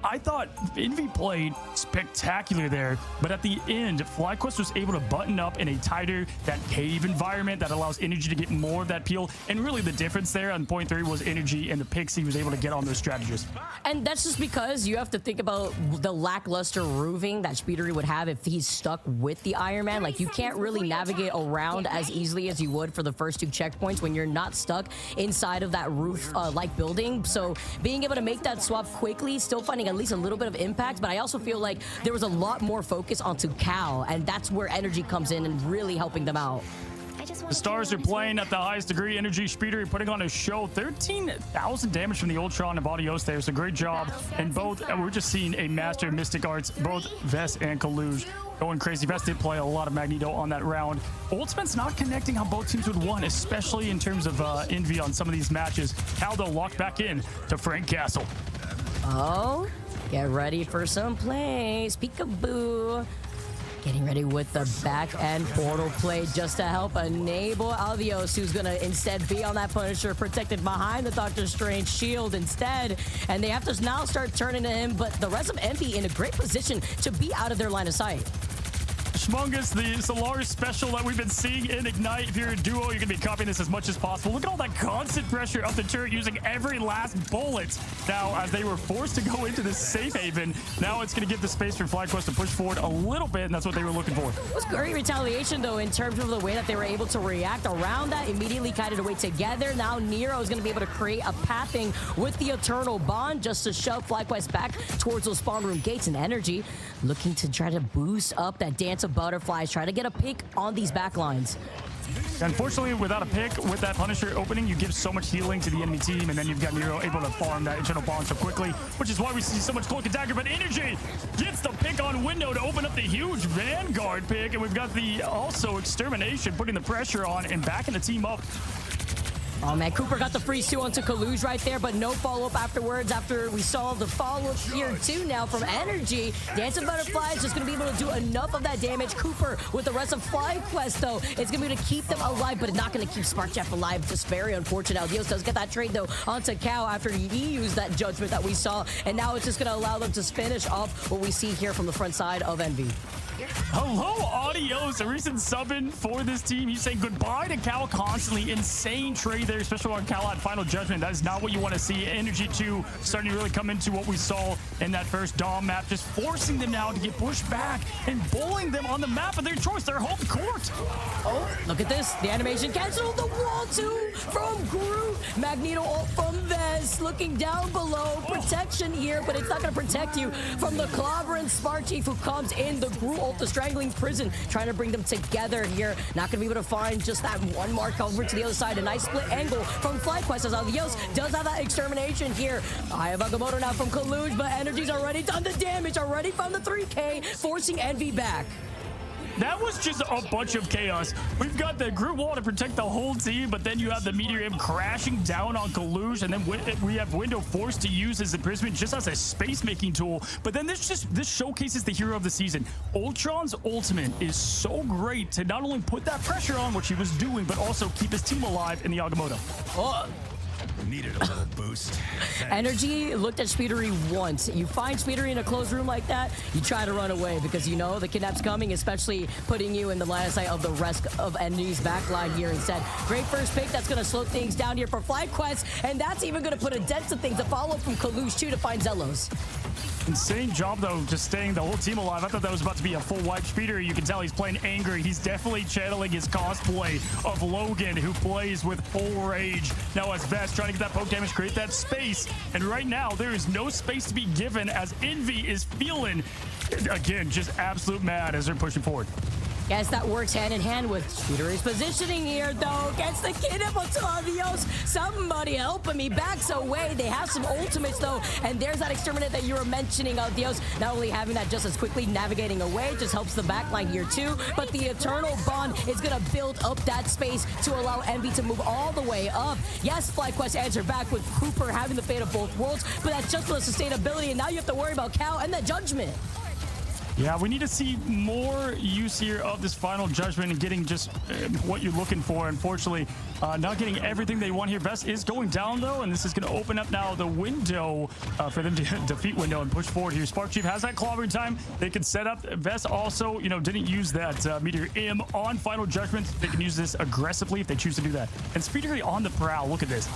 I thought Envy played spectacular there, but at the end, Flyquest was able to button up in a tighter, that cave environment that allows Energy to get more of that peel. And really the difference there on point 3 was Energy and the picks he was able to get on those strategists. And that's just because you have to think about the lackluster roofing that Speedery would have if he's stuck with the Iron Man. Like, you can't really navigate around as easily as you would for the first two checkpoints when you're not stuck inside of that roof-like building. So being able to make that swap quickly, still finding at least a little bit of impact, but I also feel like there was a lot more focus onto Cal, and that's where Energy comes in and really helping them out. The Stars are playing at the highest degree. Energy, Speedery putting on a show. 13,000 damage from the Ultron and Vadios there. So great job. And both, we're just seeing a master of Mystic Arts, both Vest and Kaluj going crazy. Vest did play a lot of Magneto on that round. Ultimate's not connecting how both teams would want, especially in terms of Envy on some of these matches. Haldo locked back in to Frank Castle. Oh, get ready for some plays. Peekaboo. Getting ready with the back end portal play just to help enable Alvios, who's going to instead be on that Punisher, protected behind the Doctor Strange shield instead. And they have to now start turning to him, but the rest of Envy in a great position to be out of their line of sight. Schmungus, the Solaris special that we've been seeing in Ignite. If you're a duo, you're going to be copying this as much as possible. Look at all that constant pressure up the turret using every last bullet. Now, as they were forced to go into this safe haven, now it's going to give the space for Flyquest to push forward a little bit, and that's what they were looking for. It was great retaliation, though, in terms of the way that they were able to react around that, immediately kited away together. Now Nero is going to be able to create a pathing with the Eternal Bond just to shove Flyquest back towards those spawn room gates. And Energy looking to try to boost up that Dance of Butterflies, try to get a pick on these back lines. Unfortunately, without a pick, with that Punisher opening, you give so much healing to the enemy team, and then you've got Nero able to farm that Eternal Bond so quickly, which is why we see so much Cloak and Dagger. But Energy gets the pick on Window to open up the huge Vanguard pick, and we've got the also Extermination putting the pressure on and backing the team up. Oh man, Cooper got the freeze 2 onto Kaluj right there, but no follow-up afterwards after we saw the follow-up here too now from Energy. Dance of Butterflies just going to be able to do enough of that damage. Cooper with the rest of Flyquest though, it's going to be able to keep them alive, but it's not going to keep Sparkjeff alive. Just very unfortunate. Dios does get that trade though onto Cal after he used that judgment that we saw, and now it's just going to allow them to finish off what we see here from the front side of Envy. Hello, Audios, a recent sub-in for this team. He's saying goodbye to Cal constantly. Insane trade there, especially on Cal at Final Judgment. That is not what you want to see. Energy 2 starting to really come into what we saw in that first Dom map, just forcing them now to get pushed back and bullying them on the map of their choice, their home court. Oh, look at this. The animation canceled. The wall 2 from Groot. Magneto ult from Vez. Looking down below. Protection here, but it's not going to protect you from the clobbering Smart Chief who comes in. The Groot ult, the Strangling Prison, trying to bring them together here. Not going to be able to find just that one mark over to the other side. A nice split angle from Flyquest as Alios does have that extermination here. I have Agamotto now from Kaluj, but Energy's already done the damage. Already found the 3K, forcing Envy back. That was just a bunch of chaos. We've got the Groot wall to protect the whole team, but then you have the Meteor M crashing down on Kalush, and then we have Window forced to use his imprisonment just as a space-making tool. But then this showcases the hero of the season. Ultron's ultimate is so great to not only put that pressure on, which he was doing, but also keep his team alive in the Agamotto. Oh. Needed a little boost. Energy looked at Speedery once. You find Speedery in a closed room like that, you try to run away because you know the kidnap's coming, especially putting you in the line of sight of the rest of Energy's backline here instead. Great first pick. That's going to slow things down here for Flyquest, and that's even going to put a dent to things. A follow from Kalush too to find Zelos. Insane job, though, just staying the whole team alive. I thought that was about to be a full wipe speeder. You can tell he's playing angry. He's definitely channeling his cosplay of Logan, who plays with full rage. Now as Vest trying to get that poke damage, create that space. And right now, there is no space to be given as Envy is feeling, again, just absolute mad as they're pushing forward. Guess that works hand in hand with Speedery's positioning here, though. Gets the kidnap onto Adios. Somebody helping me. Backs away. They have some ultimates, though. And there's that exterminate that you were mentioning, Adios. Not only having that just as quickly navigating away, just helps the backline here, too. But the Eternal Bond is going to build up that space to allow Envy to move all the way up. Yes, Flyquest answer back with Cooper having the fate of both worlds, but that's just for the sustainability. And now you have to worry about Cal and that Judgment. Yeah, we need to see more use here of this Final Judgment and getting just what you're looking for. Unfortunately, not getting everything they want here. Vest is going down, though, and this is going to open up now the window for them to defeat Window and push forward here. Spark Chief has that clobbering time. They can set up. Vest also, didn't use that Meteor M on Final Judgment. They can use this aggressively if they choose to do that. And Speedery on the prowl. Look at this.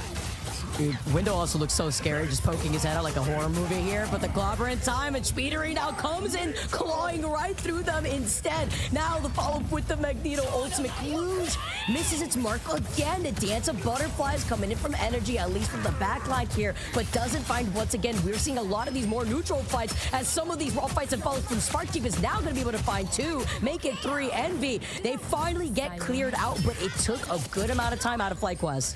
Dude, Window also looks so scary, just poking his head out like a horror movie here. But the clobber in time, and Speedery now comes in, clawing right through them instead. Now the follow-up with the Magneto ultimate. Cluj misses its mark again. The dance of butterflies coming in from Energy, at least from the backline here, but doesn't find, once again, we're seeing a lot of these more neutral fights, as some of these raw fights and follows from Spark Chief is now going to be able to find 2, make it 3. Envy, they finally get cleared out, but it took a good amount of time out of Flyquest.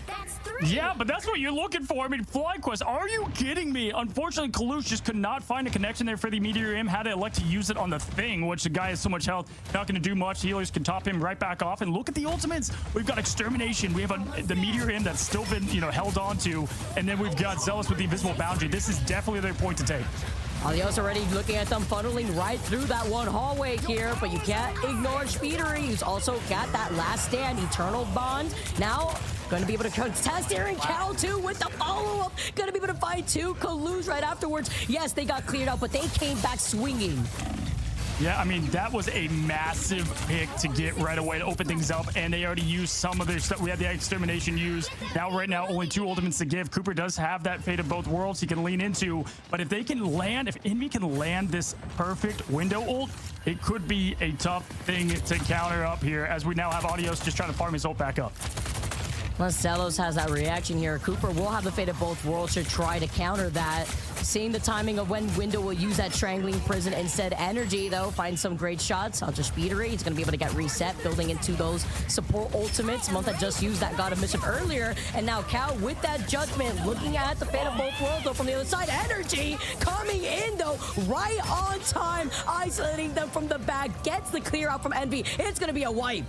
Yeah, but that's what you're looking for. I mean, Flyquest, are you kidding me? Unfortunately, Kalush just could not find a connection there for the Meteor M. Had to elect to use it on the Thing, which the guy has so much health, not going to do much. Healers can top him right back off. And look at the ultimates. We've got Extermination. We have the Meteor M that's still been, held on to. And then we've got Zealous with the Invisible Boundary. This is definitely their point to take. Alios already looking at them funneling right through that one hallway here, but you can't ignore Speedery, who's also got that last stand, Eternal Bond. Now, going to be able to contest here, and Cal too with the follow-up. Going to be able to find 2. Kalush right afterwards. Yes, they got cleared out, but they came back swinging. Yeah, I mean, that was a massive pick to get right away to open things up, and they already used some of their stuff. We had the Extermination used. Now, right now, only 2 ultimates to give. Cooper does have that Fate of Both Worlds he can lean into, but if Envy can land this perfect Window ult, it could be a tough thing to counter up here, as we now have Audios just trying to farm his ult back up. Once Zelos has that reaction here, Cooper will have the Fate of Both Worlds to try to counter that. Seeing the timing of when Window will use that Strangling Prison instead. Energy, though, finds some great shots onto Speedery. He's going to be able to get reset, building into those support ultimates. Monta just used that God of Mischief earlier. And now Cal with that Judgment, looking at the Fate of Both Worlds, though, from the other side. Energy coming in, though, right on time, isolating them from the back. Gets the clear out from Envy. It's going to be a wipe.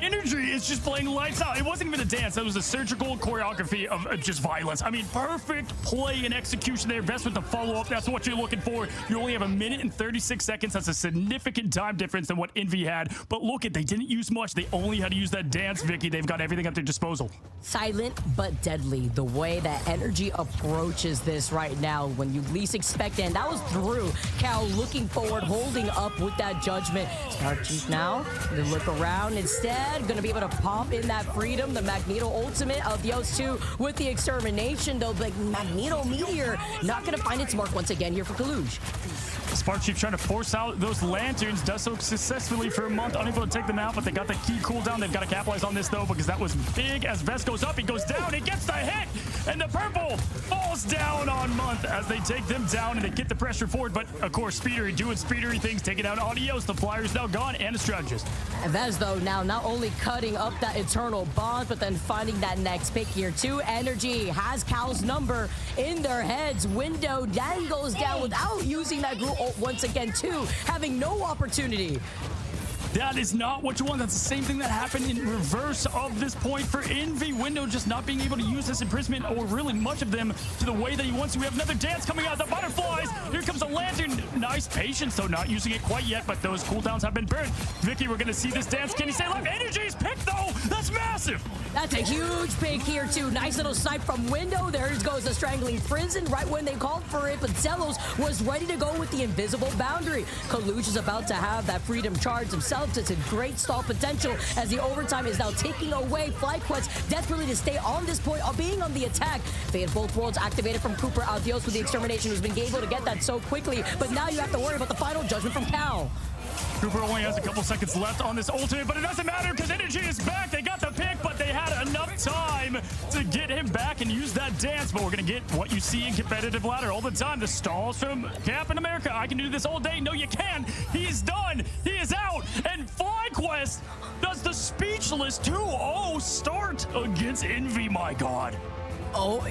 Energy is just playing lights out. It wasn't even a dance. That was a surgical choreography of just violence. I mean, perfect play and execution there. Vest with the follow-up. That's what you're looking for. You only have 1 minute and 36 seconds. That's a significant time difference than what Envy had. But look they didn't use much. They only had to use that dance, Vicky. They've got everything at their disposal. Silent but deadly. The way that Energy approaches this right now when you least expect it. And that was through Cal looking forward, holding up with that judgment. Star Chief now, they look around instead. Gonna be able to pop in that freedom. The Magneto ultimate of the O2 with the extermination, though. Like Magneto Meteor not gonna find its mark once again here for Kaluj. Spark Chief trying to force out those lanterns, does so successfully for a month, unable to take them out, but they got the key cooldown. They've got to capitalize on this though, because that was big. As Vest goes up, he goes down, he gets the hit, and the purple falls down on Month as they take them down and they get the pressure forward. But of course, Speedery doing Speedery things, taking out Adios. The Flyer's now gone, and a strategist. And Vez though now not only cutting up that eternal bond, but then finding that next pick here too. Energy has Cal's number in their heads. Window then goes down without using that group ult once again too, having no opportunity. That is not what you want. That's the same thing that happened in reverse of this point for Envy. Window just not being able to use this imprisonment, or really much of them, to the way that he wants to. We have another dance coming out. The butterflies. Here comes a lantern. Nice patience, though, not using it quite yet, but those cooldowns have been burned. Vicky, we're going to see this dance. Can he stay alive? Energy's picked, though. That's massive. That's a huge pick here, too. Nice little snipe from Window. There goes the strangling prison right when they called for it, but Zelos was ready to go with the invisible boundary. Kaluj is about to have that freedom charge himself. It's a great stall potential as the overtime is now taking away Flyquest desperately to stay on this point, being on the attack. They had both worlds activated from Cooper. Adios with the extermination, who's been able to get that so quickly, but now you have to worry about the final judgment from Cal. Cooper only has a couple seconds left on this ultimate, but it doesn't matter because Energy is back. They got the pick, but they had enough time to get him back and use that dance. But we're going to get what you see in competitive ladder all the time. The stalls from Captain America. I can do this all day. No, you can. He's done. He is out. And Flyquest does the speechless 2-0 start against Envy. My God. Oh,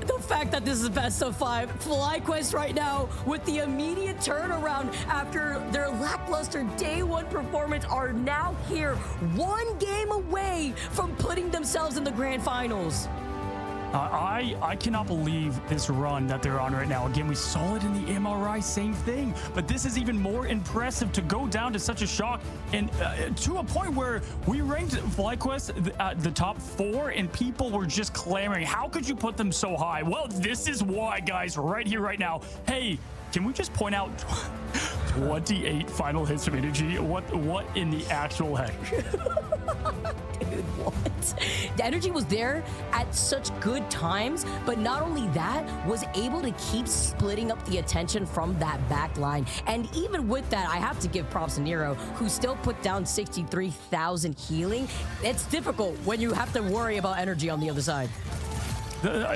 the fact that this is best of 5, Flyquest right now with the immediate turnaround after their lackluster day 1 performance are now here, 1 game away from putting themselves in the grand finals. I cannot believe this run that they're on right now. Again, we saw it in the MRI, same thing. But this is even more impressive to go down to such a shock and to a point where we ranked Flyquest at the top 4 and people were just clamoring, how could you put them so high? Well, this is why, guys, right here, right now. Hey, can we just point out 28 final hits from Energy? What in the actual heck? Dude, what? The Energy was there at such good times, but not only that, was able to keep splitting up the attention from that back line. And even with that, I have to give props to Nero, who still put down 63,000 healing. It's difficult when you have to worry about Energy on the other side.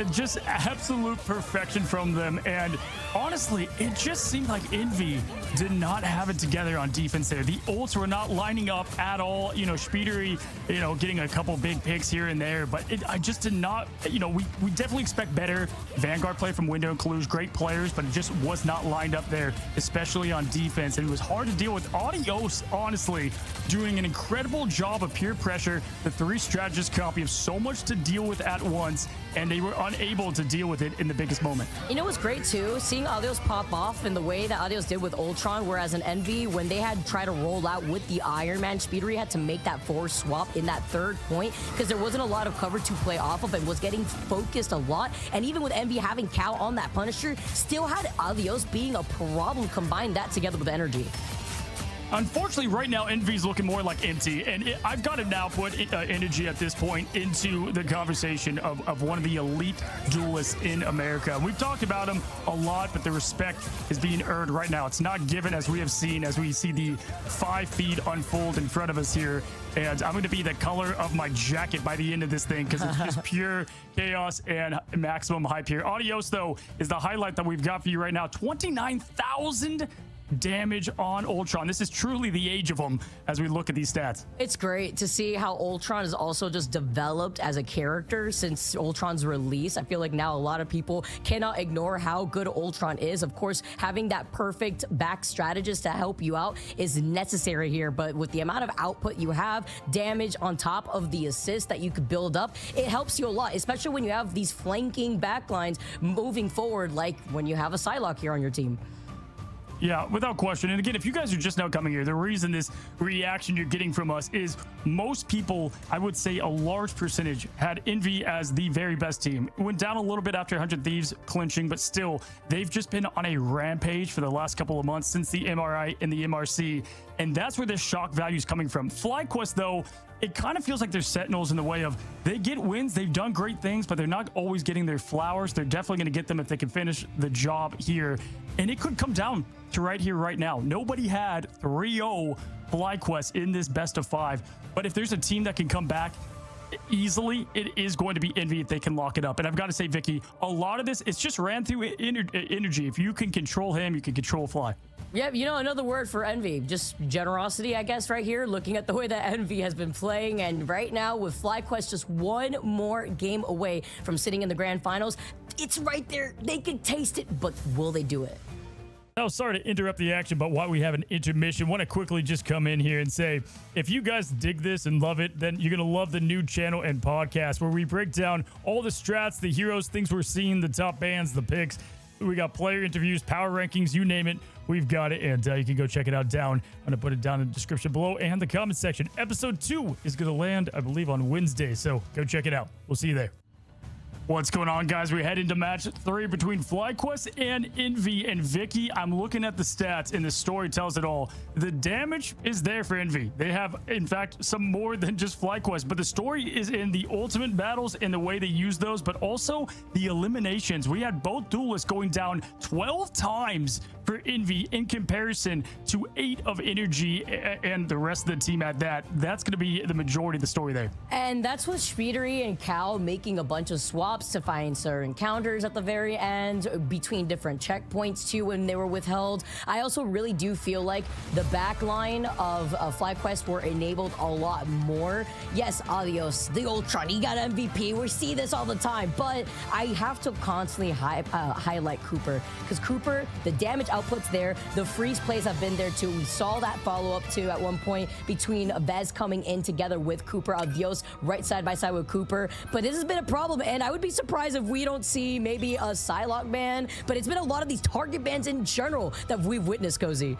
Just absolute perfection from them. And honestly, it just seemed like Envy did not have it together on defense there. The ults were not lining up at all. You know, Speedery, getting a couple big picks here and there, but I just did not, we definitely expect better Vanguard play from Window and Kaluj, great players, but it just was not lined up there, especially on defense. And it was hard to deal with. Adios, honestly, doing an incredible job of peer pressure. The 3 strategist comp, you have so much to deal with at once, and they were unable to deal with it in the biggest moment. You know what's great too? Seeing Adios pop off in the way that Adios did with Ultron, whereas in Envy, when they had tried to roll out with the Iron Man, Speedery had to make that force swap in that 3rd point because there wasn't a lot of cover to play off of and was getting focused a lot. And even with Envy having Cal on that Punisher, still had Adios being a problem. Combine that together with Energy. Unfortunately, right now, Envy's looking more like empty, and I've got to now put Energy at this point into the conversation of one of the elite duelists in America. We've talked about him a lot, but the respect is being earned right now. It's not given, as we have seen, as we see the 5 feed unfold in front of us here. And I'm going to be the color of my jacket by the end of this thing because it's just pure chaos and maximum hype here. Adios, though, is the highlight that we've got for you right now. 29,000 damage on Ultron. This is truly the age of him as we look at these stats. It's great to see how Ultron is also just developed as a character since Ultron's release. I feel like now a lot of people cannot ignore how good Ultron is. Of course, having that perfect back strategist to help you out is necessary here, but with the amount of output you have, damage on top of the assist that you could build up, it helps you a lot, especially when you have these flanking backlines moving forward, like when you have a Psylocke here on your team. Yeah, without question. And again, if you guys are just now coming here, the reason this reaction you're getting from us is most people, I would say a large percentage, had Envy as the very best team. It went down a little bit after 100 Thieves clinching, but still, they've just been on a rampage for the last couple of months since the MRI and the MRC. And that's where this shock value is coming from. Flyquest, though, it kind of feels like there's sentinels in the way of they get wins, they've done great things, but they're not always getting their flowers. They're definitely going to get them if they can finish the job here. And it could come down to right here, right now. Nobody had 3-0 Flyquest in this best of 5. But if there's a team that can come back easily, it is going to be Envy if they can lock it up. And I've got to say, Vicky, a lot of this, it's just ran through energy. If you can control him, you can control Fly. Yeah, you know, another word for Envy, just generosity, I guess, right here, looking at the way that Envy has been playing. And right now with Flyquest just one more game away from sitting in the grand finals, it's right there. They can taste it, but will they do it? Oh, sorry to interrupt the action, but while we have an intermission, want to quickly just come in here and say, if you guys dig this and love it, then you're going to love the new channel and podcast where we break down all the strats, the heroes, things we're seeing, the top bands, the picks. We got player interviews, power rankings, you name it. We've got it, and you can go check it out down. I'm going to put it down in the description below and the comment section. Episode 2 is going to land, I believe, on Wednesday, so go check it out. We'll see you there. What's going on, guys? We head into match 3 between Flyquest and Envy. And Vicky, I'm looking at the stats, and the story tells it all. The damage is there for Envy. They have, in fact, some more than just Flyquest, but the story is in the ultimate battles and the way they use those, but also the eliminations. We had both duelists going down 12 times for Envy in comparison to 8 of Energy and the rest of the team at that. That's going to be the majority of the story there. And that's with Speedery and Cal making a bunch of swaps to find certain counters at the very end between different checkpoints too when they were withheld. I also really do feel like the back line of Flyquest were enabled a lot more. Yes, Adios, the Ultron, he got MVP. We see this all the time, but I have to constantly highlight Cooper, because Cooper, the damage outputs there, the freeze plays have been there too. We saw that follow-up too at one point between Vez coming in together with Cooper, Adios right side by side with Cooper, but this has been a problem, and I would be surprised if we don't see maybe a Psylocke ban, but it's been a lot of these target bans in general that we've witnessed, Cozy.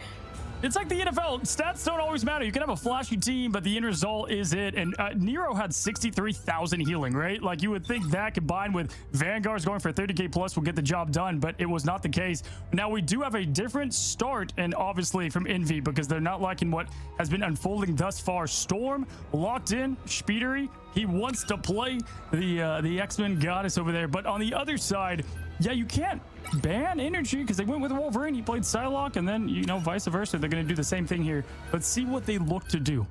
It's like the NFL. Stats don't always matter. You can have a flashy team, but the end result is it. And Nero had 63,000 healing, right? Like, you would think that combined with Vanguard's going for 30k plus will get the job done, but it was not the case. Now, we do have a different start, and obviously from Envy, because they're not liking what has been unfolding thus far. Storm locked in. Speedery, he wants to play the X-Men goddess over there. But on the other side, yeah, you can't ban Energy because they went with Wolverine. He played Psylocke, and then, you know, vice versa. They're going to do the same thing here. Let's see what they look to do.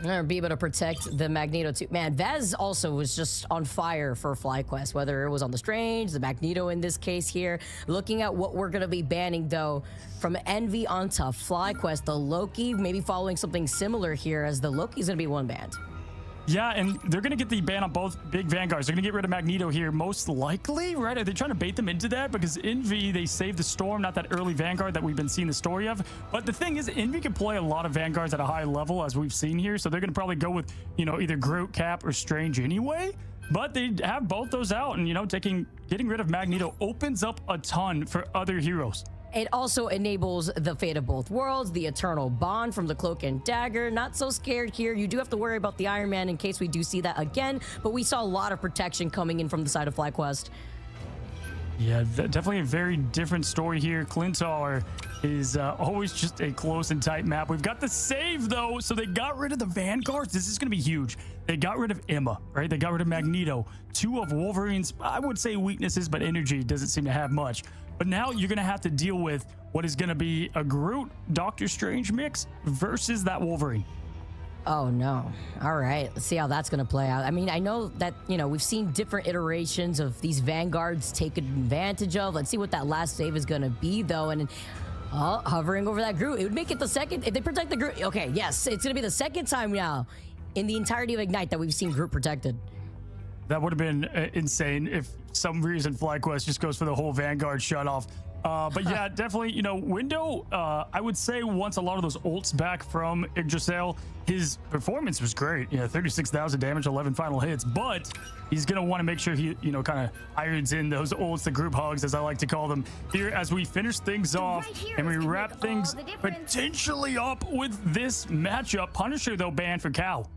Or be able to protect the Magneto too. Man, Vez also was just on fire for Flyquest, whether it was on the Strange, the Magneto in this case here. Looking at what we're going to be banning, though, from Envy onto Flyquest, the Loki, maybe following something similar here, as the Loki's going to be one banned. Yeah, and they're going to get the ban on both big Vanguards. They're going to get rid of Magneto here, most likely, right? Are they trying to bait them into that? Because Envy, they saved the Storm, not that early Vanguard that we've been seeing the story of. But the thing is, Envy can play a lot of Vanguards at a high level, as we've seen here. So they're going to probably go with, you know, either Groot, Cap, or Strange anyway. But they have both those out, and, you know, getting rid of Magneto opens up a ton for other heroes. It also enables the Fate of Both Worlds, the Eternal Bond from the Cloak and Dagger. Not so scared here. You do have to worry about the Iron Man in case we do see that again, but we saw a lot of protection coming in from the side of Flyquest. Yeah, definitely a very different story here. Clintar is always just a close and tight map. We've got the save, though, so they got rid of the Vanguards. This is going to be huge. They got rid of Emma, right? They got rid of Magneto. 2 of Wolverine's, I would say, weaknesses, but energy doesn't seem to have much. But now you're going to have to deal with what is going to be a Groot Doctor Strange mix versus that Wolverine. Oh, no. All right. Let's see how that's going to play out. I mean, I know that, you know, we've seen different iterations of these Vanguards taken advantage of. Let's see what that last save is going to be, though. And Oh, hovering over that Groot. It would make it the second, if they protect the Groot. Okay, yes, it's going to be the second time now in the entirety of Ignite that we've seen Groot protected. That would have been insane if some reason Flyquest just goes for the whole Vanguard shutoff. But yeah, definitely, you know, Window, I would say once a lot of those ults back from Yggdrasill, his performance was great. Yeah, 36,000 damage, 11 final hits, but he's going to want to make sure he, you know, kind of irons in those ults, the group hugs, as I like to call them, here as we finish things off and we wrap things potentially up with this matchup. Punisher, though, banned for Cal.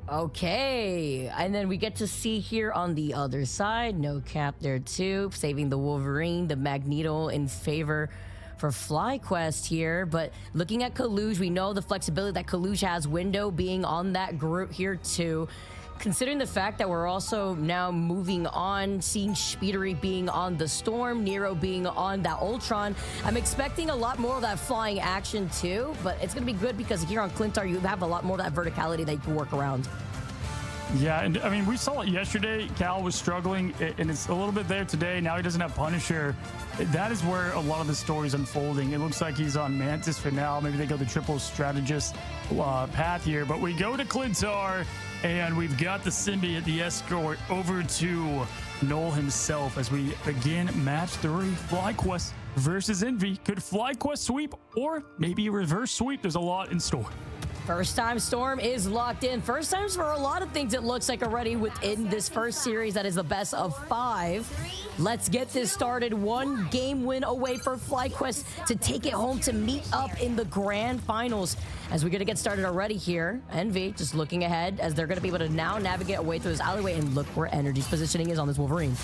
Okay, and then we get to see here on the other side, no cap there too, saving the Wolverine, the Magneto in favor for Flyquest here. But looking at Kaluge, we know the flexibility that Kaluge has, Window being on that group here too. Considering the fact that we're also now moving on, seeing Speedery being on the Storm, Nero being on that Ultron, I'm expecting a lot more of that flying action too, but it's going to be good because here on Clintar, you have a lot more of that verticality that you can work around. Yeah, and I mean, we saw it yesterday. Cal was struggling, and it's a little bit there today. Now he doesn't have Punisher. That is where a lot of the story's unfolding. It looks like he's on Mantis for now. Maybe they go the triple strategist path here, but we go to Clintar, and we've got the Symbiote, the escort, over to Noel himself as we begin match 3, Flyquest versus Envy. Could Flyquest sweep or maybe a reverse sweep? There's a lot in store. First time Storm is locked in. First times for a lot of things, it looks like already within this first series that is the best of 5. Let's get this started. 1 game win away for Flyquest to take it home to meet up in the grand finals. As we're going to get started already here, Envy just looking ahead as they're going to be able to now navigate away through this alleyway, and look where Energy's positioning is on this Wolverine.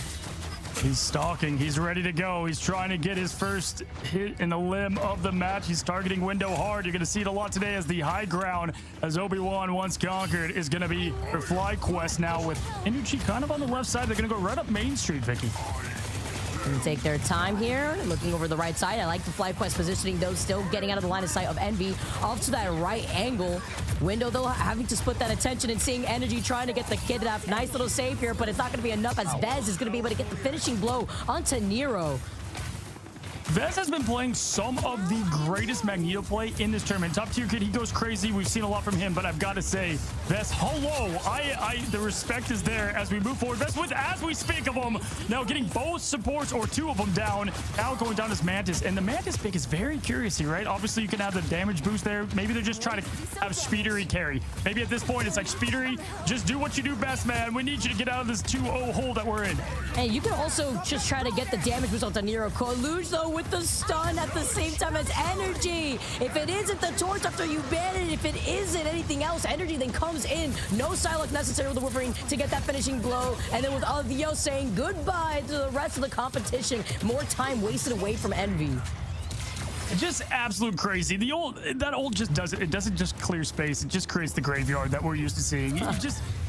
He's stalking. He's ready to go. He's trying to get his first hit in the limb of the match. He's targeting Window hard. You're going to see it a lot today as the high ground, as Obi-Wan once conquered, is going to be for Flyquest now with Energy kind of on the left side. They're going to go right up Main Street, Vicky. Going to take their time here, looking over the right side. I like the Flyquest positioning, though, still getting out of the line of sight of Envy. Off to that right angle. Window, though, having to split that attention and seeing Energy trying to get the kidnap. Nice little save here, but it's not going to be enough as Vez is going to be able to get the finishing blow onto Nero. Vez has been playing some of the greatest Magneto play in this tournament. Top tier kid, he goes crazy. We've seen a lot from him, but I've got to say, Vez, hello. The respect is there as we move forward. Vez with, as we speak of him, now getting both supports or 2 of them down. Now going down as Mantis, and the Mantis pick is very curious here, right? Obviously, you can have the damage boost there. Maybe they're just trying to have Speedery carry. Maybe at this point, it's like, Speedery, just do what you do best, man. We need you to get out of this 2-0 hole that we're in. And you can also just try to get the damage boost onto Nero. Kaluge, though, with the stun at the same time as Energy. If it isn't the torch after you ban it, if it isn't anything else, Energy then comes in. No Psylocke necessary with the Wolverine to get that finishing blow. And then with Alvio saying goodbye to the rest of the competition. More time wasted away from Envy. Just absolute crazy. That ult just does it. It doesn't just clear space. It just creates the graveyard that we're used to seeing.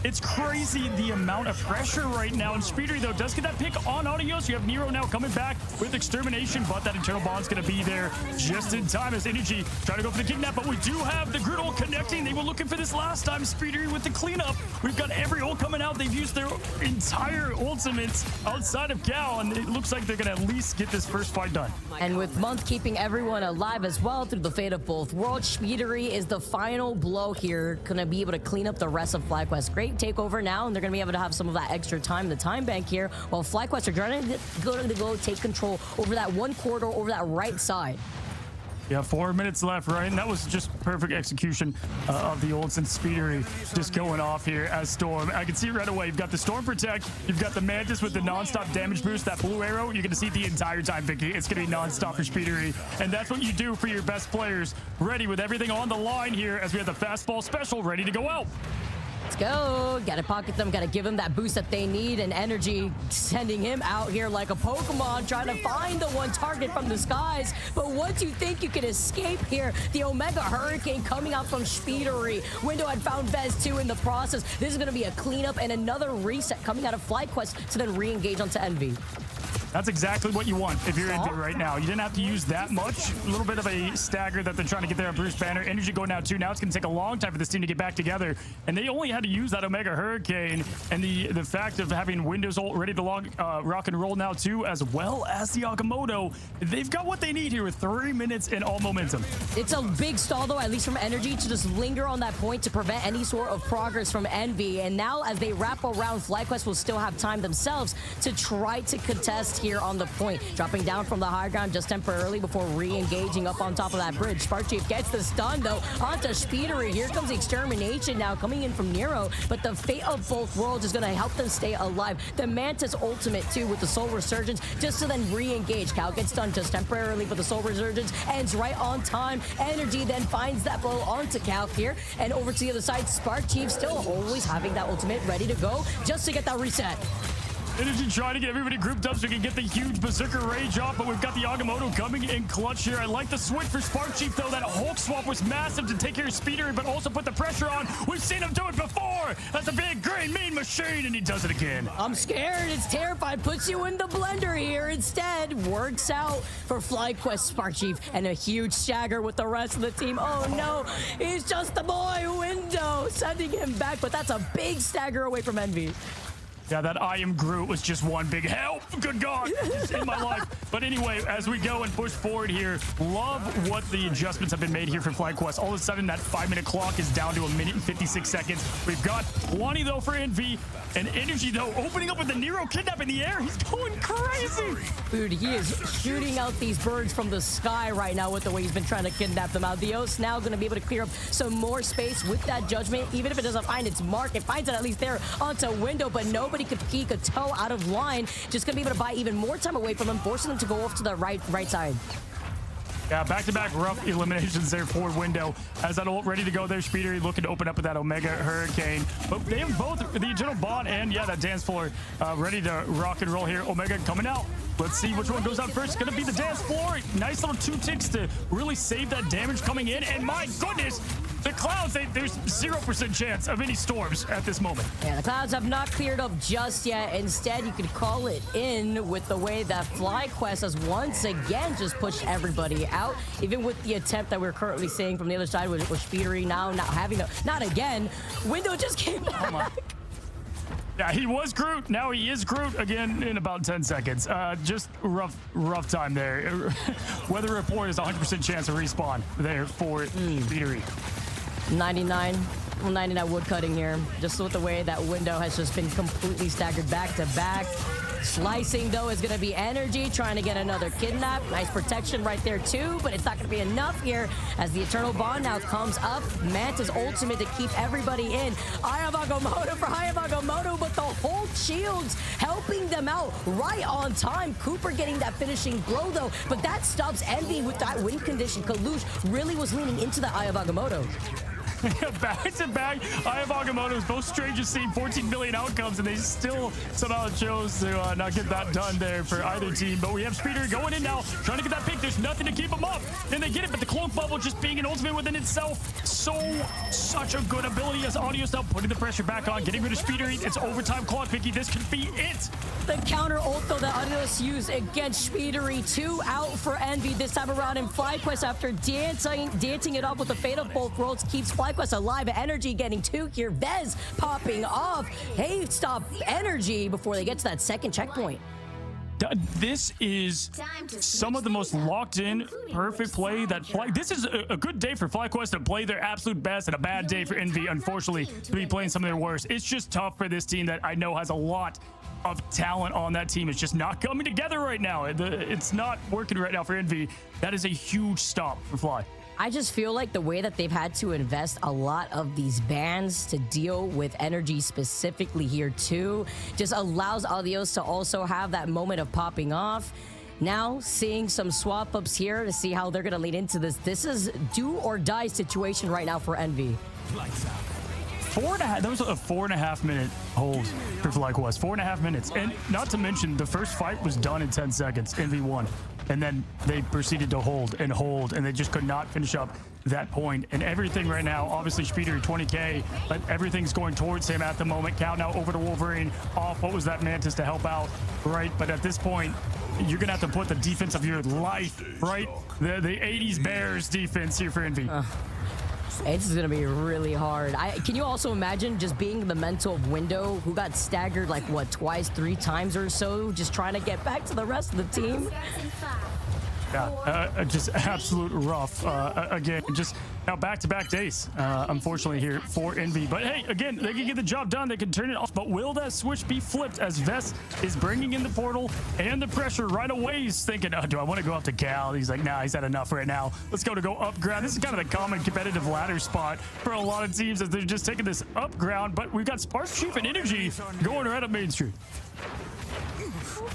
It's crazy the amount of pressure right now. And Speedery, though, does get that pick on Audios. You have Nero now coming back with Extermination, but that Eternal Bond's going to be there just in time as Energy trying to go for the kidnap. But we do have the grid ult connecting. They were looking for this last time. Speedery with the cleanup. We've got every ult coming out. They've used their entire ultimates outside of Cal, and it looks like they're going to at least get this first fight done. And with Month keeping everyone alive as well through the fate of both worlds, Speedery is the final blow here, gonna be able to clean up the rest of Flyquest. Great takeover now, and they're gonna be able to have some of that extra time in the time bank here, while Flyquest are trying to go take control over that one corridor over that right side. Yeah, 4 minutes left, right? And that was just perfect execution of the ults, and Speedery just going off here as Storm. I can see it right away. You've got the Storm Protect. You've got the Mantis with the non-stop damage boost. That blue arrow, you're going to see it the entire time, Vicky. It's going to be non-stop for Speedery. And that's what you do for your best players. Ready with everything on the line here as we have the fastball special ready to go out. Let's go. Gotta pocket them, gotta give them that boost that they need, and Energy sending him out here like a Pokemon, trying to find the one target from the skies. But once you think you can escape here, the Omega Hurricane coming out from Speedery. Window had found Vez too in the process. This is gonna be a cleanup and another reset coming out of Flyquest to then re-engage onto Envy. That's exactly what you want if you're Envy right now. You didn't have to use that much. A little bit of a stagger that they're trying to get there on Bruce Banner. Energy going now too. Now it's going to take a long time for this team to get back together. And they only had to use that Omega Hurricane. And the fact of having Windows ult ready to rock and roll now too, as well as the Agamotto. They've got what they need here with 3 minutes and all momentum. It's a big stall though, at least from Energy, to just linger on that point to prevent any sort of progress from Envy. And now as they wrap around, Flyquest will still have time themselves to try to contest here on the point. Dropping down from the high ground just temporarily before re-engaging up on top of that bridge. Spark Chief gets the stun though onto Speedery. Here comes the Extermination now coming in from Nero, but the fate of both worlds is going to help them stay alive. The Mantis ultimate too with the Soul Resurgence just to then re-engage. Cal gets stunned just temporarily, but the Soul Resurgence ends right on time. Energy then finds that blow onto Cal here, and over to the other side, Spark Chief still always having that ultimate ready to go just to get that reset. Energy trying to get everybody grouped up so we can get the huge Berserker Rage off, but we've got the Agamotto coming in clutch here. I like the switch for Spark Chief, though. That Hulk swap was massive to take care of Speedery, but also put the pressure on. We've seen him do it before. That's a big, green, mean machine, and he does it again. I'm scared. It's terrified. Puts you in the blender here instead. Works out for Flyquest, Spark Chief, and a huge stagger with the rest of the team. Oh, no. He's just the boy. Window sending him back, but that's a big stagger away from Envy. Yeah, that I am Groot was just one big help. Good God, it's in my life. But anyway, as we go and push forward here, love what the adjustments have been made here for Flyquest. All of a sudden, that 5-minute clock is down to 1 minute and 56 seconds. We've got 20, though, for Envy. And Energy, though, opening up with the Nero kidnap in the air. He's going crazy. Dude, he is shooting out these birds from the sky right now with the way he's been trying to kidnap them out. Dios now going to be able to clear up some more space with that judgment. Even if it doesn't find its mark, it finds it at least there onto Window, but nobody could peek a toe out of line. Just going to be able to buy even more time away from him, forcing them to go off to the right side. Yeah, back-to-back rough eliminations there for Window. As that ult ready to go there, Speedery looking to open up with that Omega Hurricane. But they have both the Eternal Bond and, yeah, that dance floor ready to rock and roll here. Omega coming out. Let's see which one goes out first. It's going to be the dance floor. Nice little 2 ticks to really save that damage coming in. And my goodness, the Clouds, there's 0% chance of any storms at this moment. Yeah, the Clouds have not cleared up just yet. Instead, you could call it in with the way that Flyquest has once again just pushed everybody out. Even with the attempt that we're currently seeing from the other side with Speedery now not having the... Not again. Window just came back. Oh yeah, he was Groot. Now he is Groot again in about 10 seconds. Just rough time there. Weather report is 100% chance of respawn there for Speedery. 99 wood cutting here. Just with the way that Window has just been completely staggered back to back. Slicing, though, is going to be Energy, trying to get another kidnap. Nice protection right there, too, but it's not going to be enough here as the Eternal Bond now comes up. Manta's ultimate to keep everybody in. Eye of Agamotto for Eye of Agamotto, but the whole shields helping them out right on time. Cooper getting that finishing blow, though, but that stops Envy with that win condition. Kalush really was leaning into the Eye of Agamotto. Back-to-back, Eye of Agamotto's both strangers seen 14 million outcomes, and they still somehow chose to not get that done there for either team. But we have Speedery going in now, trying to get that pick. There's nothing to keep him up. And they get it, but the cloak bubble just being an ultimate within itself. Such a good ability as Audios now putting the pressure back on, getting rid of Speedery. It's overtime clock, Vicky. This could be it. The counter ult, though, that Audios used against Speedery. 2 out for Envy this time around. And Flyquest, after dancing it up with the fate of both worlds, keeps Flyquest alive. Energy getting 2 here. Vez popping off. Hey, stop Energy before they get to that second checkpoint. This is some of the most locked-in, perfect play that this is a good day for Flyquest to play their absolute best and a bad day for Envy, unfortunately, to be playing some of their worst. It's just tough for this team that I know has a lot of talent on that team. It's just not coming together right now. It's not working right now for Envy. That is a huge stop for Fly. I just feel like the way that they've had to invest a lot of these bans to deal with Energy specifically here too just allows Audios to also have that moment of popping off. Now seeing some swap ups here to see how they're going to lead into this. This is do or die situation right now for Envy. 4.5. That was a 4.5 minute hold for Flyquest. 4.5 minutes. And not to mention, the first fight was done in 10 seconds. Envy won. And then they proceeded to hold, and they just could not finish up that point. And everything right now, obviously Speedery 20K, but everything's going towards him at the moment. Count now over to Wolverine, off what was that Mantis to help out, right? But at this point, you're gonna have to put the defense of your life, right? The 80s Bears defense here for Envy. It's gonna be really hard. Can you also imagine just being the mental window who got staggered like what, twice, 3 times or so, just trying to get back to the rest of the team? Yeah, just absolute rough. Again, just now back-to-back days, unfortunately, here for Envy. But hey, again, they can get the job done. They can turn it off. But will that switch be flipped as Vest is bringing in the portal and the pressure right away? He's thinking, oh, do I want to go up to Cal? He's like, nah, he's had enough right now. Let's go up ground. This is kind of the common competitive ladder spot for a lot of teams as they're just taking this up ground. But we've got Spark Chief and Energy going right up Main Street.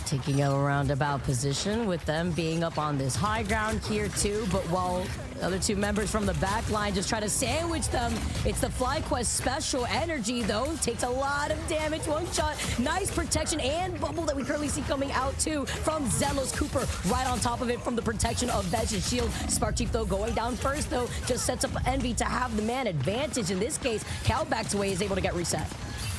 Taking a roundabout position with them being up on this high ground here too, but while the other 2 members from the back line just try to sandwich them, it's the Flyquest special. Energy though takes a lot of damage. 1 shot, nice protection and bubble that we currently see coming out too from Zelos. Cooper right on top of it from the protection of Veg's shield. Spark Chief though going down first though just sets up Envy to have the man advantage. In this case, Cal backs away, is able to get reset.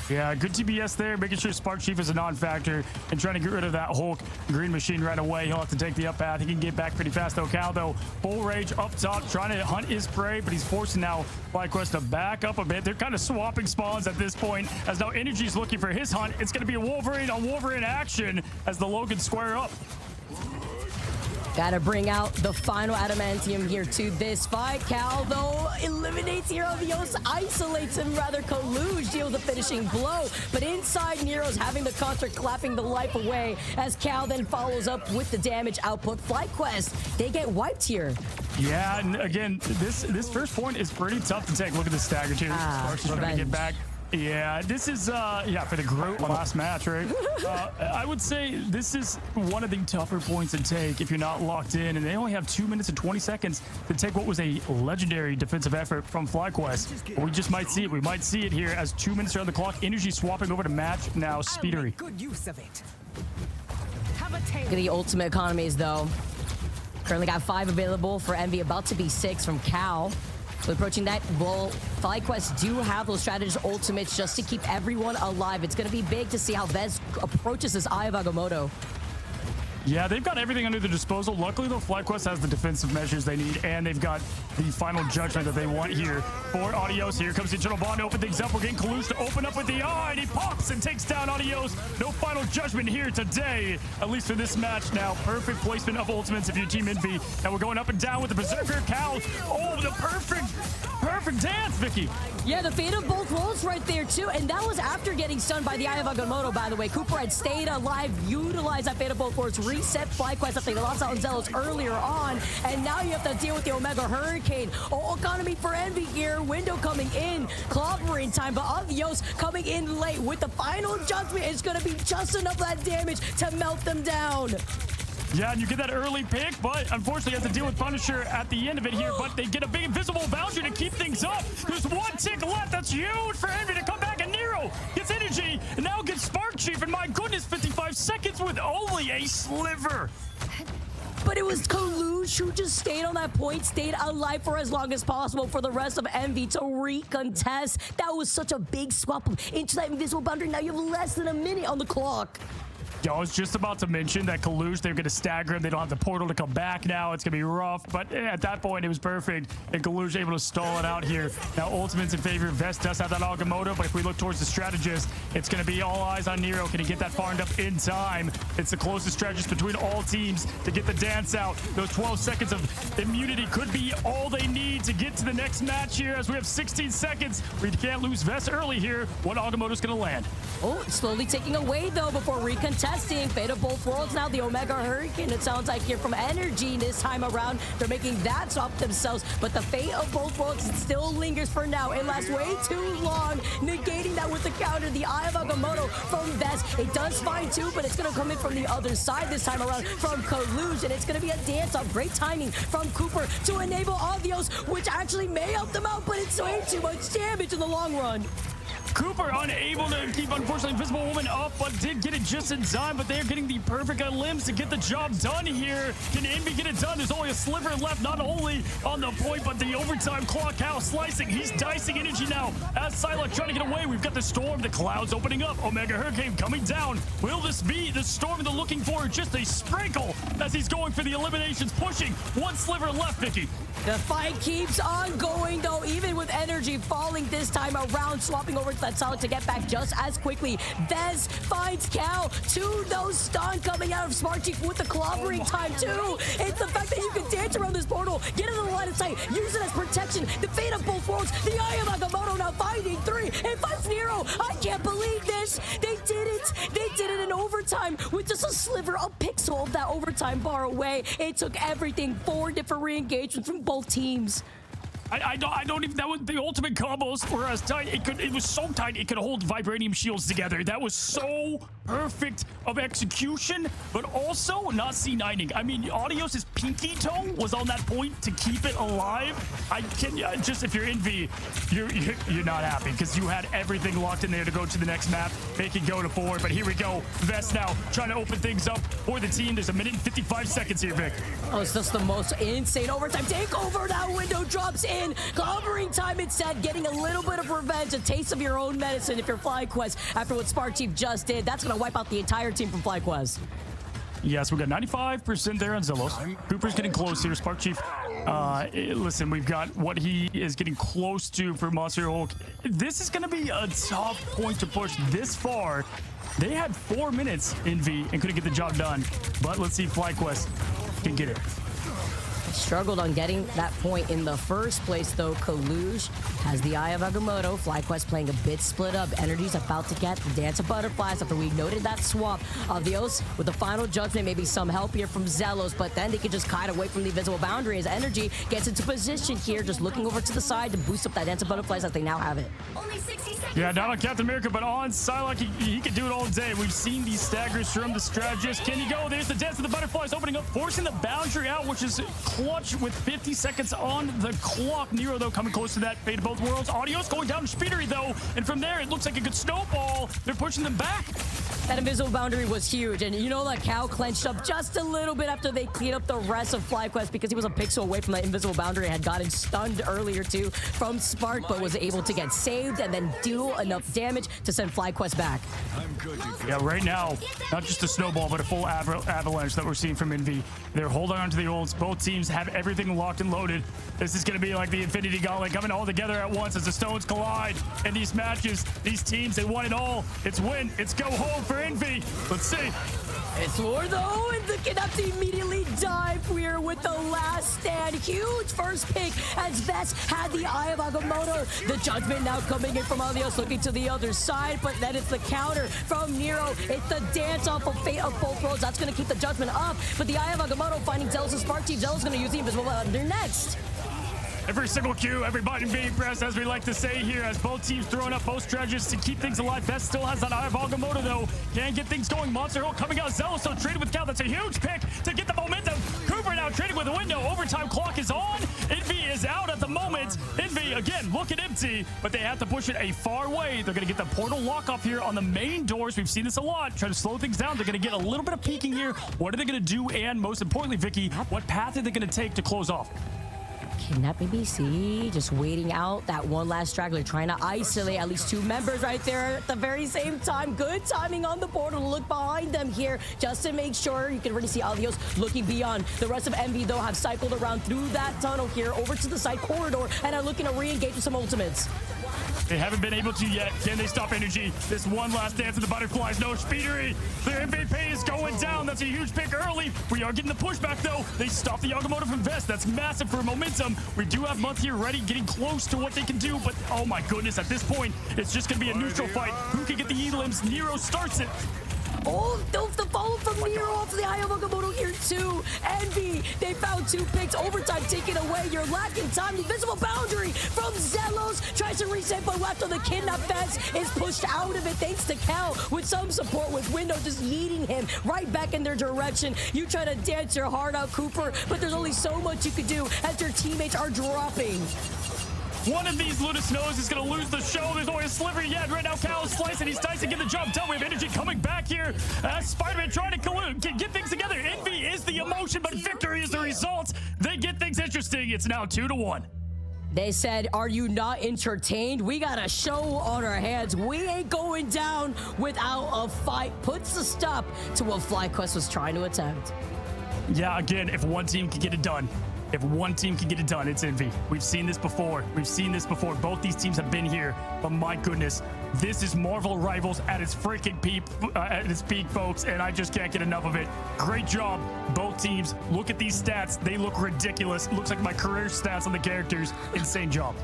Yeah, good TBS there, making sure Spark Chief is a non-factor and trying to get rid of that Hulk green machine right away. He'll have to take the up path. He can get back pretty fast though. Cal though, full rage up top, trying to hunt his prey, but he's forcing now Flyquest to back up a bit. They're kind of swapping spawns at this point as now Energy's looking for his hunt. It's going to be a Wolverine on Wolverine action as the Logan square up. Gotta bring out the final adamantium here to this fight. Cal, though, eliminates Nero. Vios isolates him, rather. Kaluge deals the finishing blow. But inside, Nero's having the concert clapping the life away as Cal then follows up with the damage output. Flyquest, they get wiped here. Yeah, and again, this first point is pretty tough to take. Look at the stagger, too. Sparks is trying to get back. Yeah, this is, for the group last match, right? I would say this is one of the tougher points to take if you're not locked in, and they only have 2 minutes and 20 seconds to take what was a legendary defensive effort from Flyquest. But we just might see it. We might see it here as 2 minutes are on the clock. Energy swapping over to match now Speedery. Good use of it. Look at the ultimate economies, though. Currently got 5 available for Envy, about to be 6 from Cal. So approaching that, well, Flyquest do have those strategist ultimates just to keep everyone alive. It's going to be big to see how Vez approaches this Eye of Agamotto. Yeah, they've got everything under their disposal. Luckily, though, Flyquest has the defensive measures they need, and they've got the final judgment that they want here for Adios. Here comes the Eternal Bond to open things up. We're getting Kaluge to open up with the eye, and he pops and takes down Adios. No final judgment here today, at least for this match now. Perfect placement of ultimates if you're Team Envy. And we're going up and down with the Berserker. Cal, oh, the perfect dance, Vicky. Yeah, the fate of both worlds right there, too. And that was after getting stunned by the Eye of Agamotto, by the way. Cooper had stayed alive, utilized that fate of both worlds, reset Flyquest after they lost out on Zelos earlier on. And now you have to deal with the Omega Hurricane. Oh, economy for Envy here. Window coming in. Clobbering time, but Avios coming in late with the final judgment. It's going to be just enough of that damage to melt them down. Yeah, and you get that early pick, but unfortunately you have to deal with Punisher at the end of it here, but they get a big invisible boundary to keep things up. There's 1 tick left. That's huge for Envy to come back, and Nero gets Energy, and now gets Spark Chief, and my goodness, 55 seconds with only a sliver. But it was Kaluge who just stayed on that point, stayed alive for as long as possible for the rest of Envy to recontest. That was such a big swap into that invisible boundary. Now you have less than a minute on the clock. Yo, I was just about to mention that Kaluge, they're going to stagger him. They don't have the portal to come back now. It's going to be rough. But at that point, it was perfect. And Kaluge able to stall it out here. Now, Ultimate's in favor. Vest does have that Agamotto. But if we look towards the strategist, it's going to be all eyes on Nero. Can he get that farmed up in time? It's the closest strategist between all teams to get the dance out. Those 12 seconds of immunity could be all they need to get to the next match here as we have 16 seconds. We can't lose Vest early here. What Agamotto's going to land? Oh, slowly taking away, though, before recontesting. Fate of both worlds now. The Omega Hurricane, it sounds like, here from Energy this time around. They're making that swap themselves, but the fate of both worlds still lingers for now. It lasts way too long, negating that with the counter. The Eye of Agamotto from Vest. It does fine, too, but it's going to come in from the other side this time around from Kaluge, and it's going to be a dance-off. Great timing from Cooper to enable Avios, which actually may help them out, but it's way too much damage in the long run. Cooper unable to keep, unfortunately, Invisible Woman up, but did get it just in time. But they're getting the perfect limbs to get the job done here. Can Envy get it done? There's only a sliver left, not only on the point, but the overtime clock. How slicing. He's dicing energy now. As Psylocke trying to get away, we've got the storm, the clouds opening up. Omega Hurricane coming down. Will this be the storm they're looking for? Just a sprinkle as he's going for the eliminations, pushing. One sliver left, Vicky. The fight keeps on going, though, even with energy falling this time around, swapping over to that Solid to get back just as quickly. Vez finds Cal. 2 no stun coming out of Smart Chief with the clobbering time, too. It's the fact that you can dance around this portal, get into the line of sight, use it as protection. The fate of both worlds. The Eye of Agamotto now finding 3. It finds Nero. I can't believe this. They did it. They did it in overtime with just a sliver, a pixel of that overtime bar away. It took everything. 4 different re-engagements from both teams. I don't even, that was the ultimate combos were as tight. It was so tight it could hold vibranium shields together. That was so perfect of execution, but also not C9ing. I mean, Audios' pinky toe was on that point to keep it alive. I can just, if you're Envy, you're not happy because you had everything locked in there to go to the next map. They can go to 4, but here we go. Vest now trying to open things up for the team. There's 1 minute and 55 seconds here, Vic. Oh, it's just the most insane overtime takeover. That window drops in. Clobbering time instead, getting a little bit of revenge, a taste of your own medicine if you're Flyquest after what Smart Chief just did. That's going to wipe out the entire team from Flyquest. Yes, we got 95% there on Zelos. Cooper's getting close here. Spark Chief, listen, we've got what he is getting close to for Monster Hulk. This is going to be a tough point to push this far. They had 4 minutes, Envy, and couldn't get the job done. But let's see if Flyquest can get it. Struggled on getting that point in the first place, though. Kalush has the Eye of Agamotto. Flyquest playing a bit split up. Energy's about to get the Dance of Butterflies after we noted that swap. Avios with the final judgment, maybe some help here from Zelos, but then they can just kite away from the invisible boundary as Energy gets into position here, just looking over to the side to boost up that Dance of Butterflies as they now have it. Only 60 seconds. Yeah, not on Captain America, but on Psylocke, he can do it all day. We've seen these staggers from the strategist. Can he go? There's the Dance of the Butterflies opening up, forcing the boundary out, which is clutch with 50 seconds on the clock. Nero, though, coming close to that fate of both worlds. Audios going down to Speedery, though, and from there, it looks like a good snowball. They're pushing them back. That invisible boundary was huge, and you know that Cal clenched up just a little bit after they cleaned up the rest of Flyquest because he was a pixel away from that invisible boundary, had gotten stunned earlier too from Spark, but was able to get saved and then do enough damage to send Flyquest back. Yeah, right now, not just a snowball, but a full avalanche that we're seeing from Envy. They're holding on to the ults. Both teams have everything locked and loaded. This is going to be like the Infinity Gauntlet coming all together at once as the stones collide. In these matches, these teams, they want it all. It's win, it's go home for Envy. Let's see. It's War, though, and the Canucks immediately dive here with the last stand. Huge first pick as Vest had the Eye of Agamotto. The judgment now coming in from Alios, looking to the other side, but then it's the counter from Nero. It's the dance off of fate of both worlds. That's going to keep the judgment up, but the Eye of Agamotto finding Zelos and Spark Team. Zelos going to use the invisible under next. Every single cue, every button being pressed, as we like to say here, as both teams throwing up both strategies to keep things alive. Vest still has that Eye of Agamotto, though. Can't get things going. Monster Hulk coming out. Zelos, so traded with Cal. That's a huge pick to get the momentum. Cooper now trading with a window. Overtime clock is on. Envy is out at the moment. Envy, again, looking empty, but they have to push it a far way. They're going to get the portal lock off here on the main doors. We've seen this a lot. Try to slow things down. They're going to get a little bit of peeking here. What are they going to do? And most importantly, Vicky, what path are they going to take to close off? Kidnap BBC, just waiting out that one last straggler, trying to isolate at least 2 members right there at the very same time. Good timing on the portal to look behind them here just to make sure. You can already see Alios looking beyond. The rest of Envy, though, have cycled around through that tunnel here over to the side corridor and are looking to re-engage with some ultimates. They haven't been able to yet. Can they stop Energy? This one last dance of the Butterflies. No Speedery. Their MVP is going down. That's a huge pick early. We are getting the pushback, though. They stop the Agamotto from Vest. That's massive for momentum. We do have Month here ready, getting close to what they can do. But, oh my goodness, at this point, it's just going to be a neutral fight. Who can get the E-limbs? Nero starts it. Oh, the follow from Nero off the Eye of Agamotto here too. Envy, they found 2 picks. Overtime taken away. You're lacking time. The invisible boundary from Zelos tries to reset, but after the kidnap fence is pushed out of it thanks to Cal with some support with Window just yeeting him right back in their direction. You try to dance your heart out, Cooper, but there's only so much you could do as your teammates are dropping. One of these Luna Snows is going to lose the show. There's only a sliver yet. Right now, Cal is slicing. He's dicing, get the job done. We have energy coming back here. Spider-Man trying to collude, get things together. Envy is the emotion, but victory is the result. They get things interesting. It's now 2-1. They said, are you not entertained? We got a show on our hands. We ain't going down without a fight. Puts a stop to what Flyquest was trying to attempt. Yeah, again, if one team can get it done, it's Envy. We've seen this before. Both these teams have been here, but my goodness, this is Marvel Rivals at its freaking peak, folks, and I just can't get enough of it. Great job, both teams. Look at these stats. They look ridiculous. Looks like my career stats on the characters. Insane job.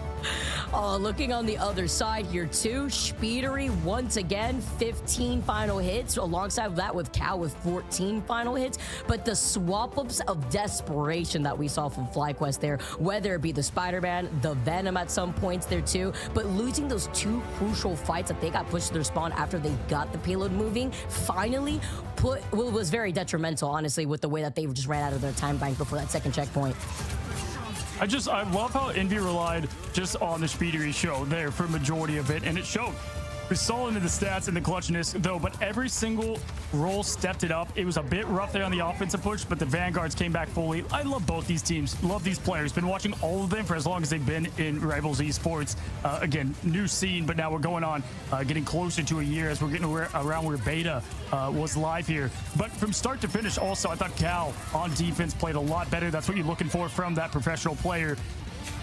Looking on the other side here too, Speedery once again 15 final hits, alongside that with Cal with 14 final hits. But the swap ups of desperation that we saw from Flyquest there, whether it be the Spider-Man, the Venom at some points there too, but losing those two crucial fights that they got pushed to their spawn after they got the payload moving, finally was very detrimental, honestly, with the way that they just ran out of their time bank before that second checkpoint. I love how Envy relied just on the Speedery show there for majority of it, and it showed. We saw into the stats and the clutchness, though, but every single role stepped it up. It was a bit rough there on the offensive push, but the Vanguards came back fully. I love both these teams. Love these players. Been watching all of them for as long as they've been in Rivals Esports. Again, new scene, but now we're going on, getting closer to a year as we're getting around where beta was live here. But from start to finish, also, I thought Cal on defense played a lot better. That's what you're looking for from that professional player.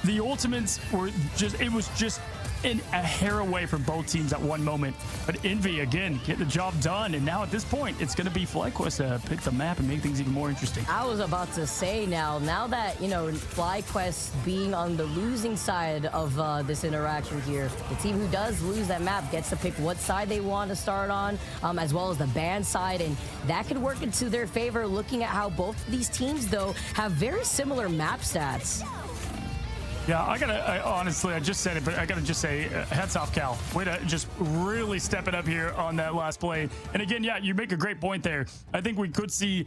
The ultimates were just a hair away from both teams at one moment, but Envy again get the job done, and now at this point it's going to be Flyquest to pick the map and make things even more interesting. I was about to say now that Flyquest being on the losing side of this interaction here, the team who does lose that map gets to pick what side they want to start on, as well as the ban side, and that could work into their favor, looking at how both of these teams though have very similar map stats. Yeah, honestly, I just said it, but I gotta just say, hats off, Cal. Way to just really step it up here on that last play. And again, yeah, you make a great point there. I think we could see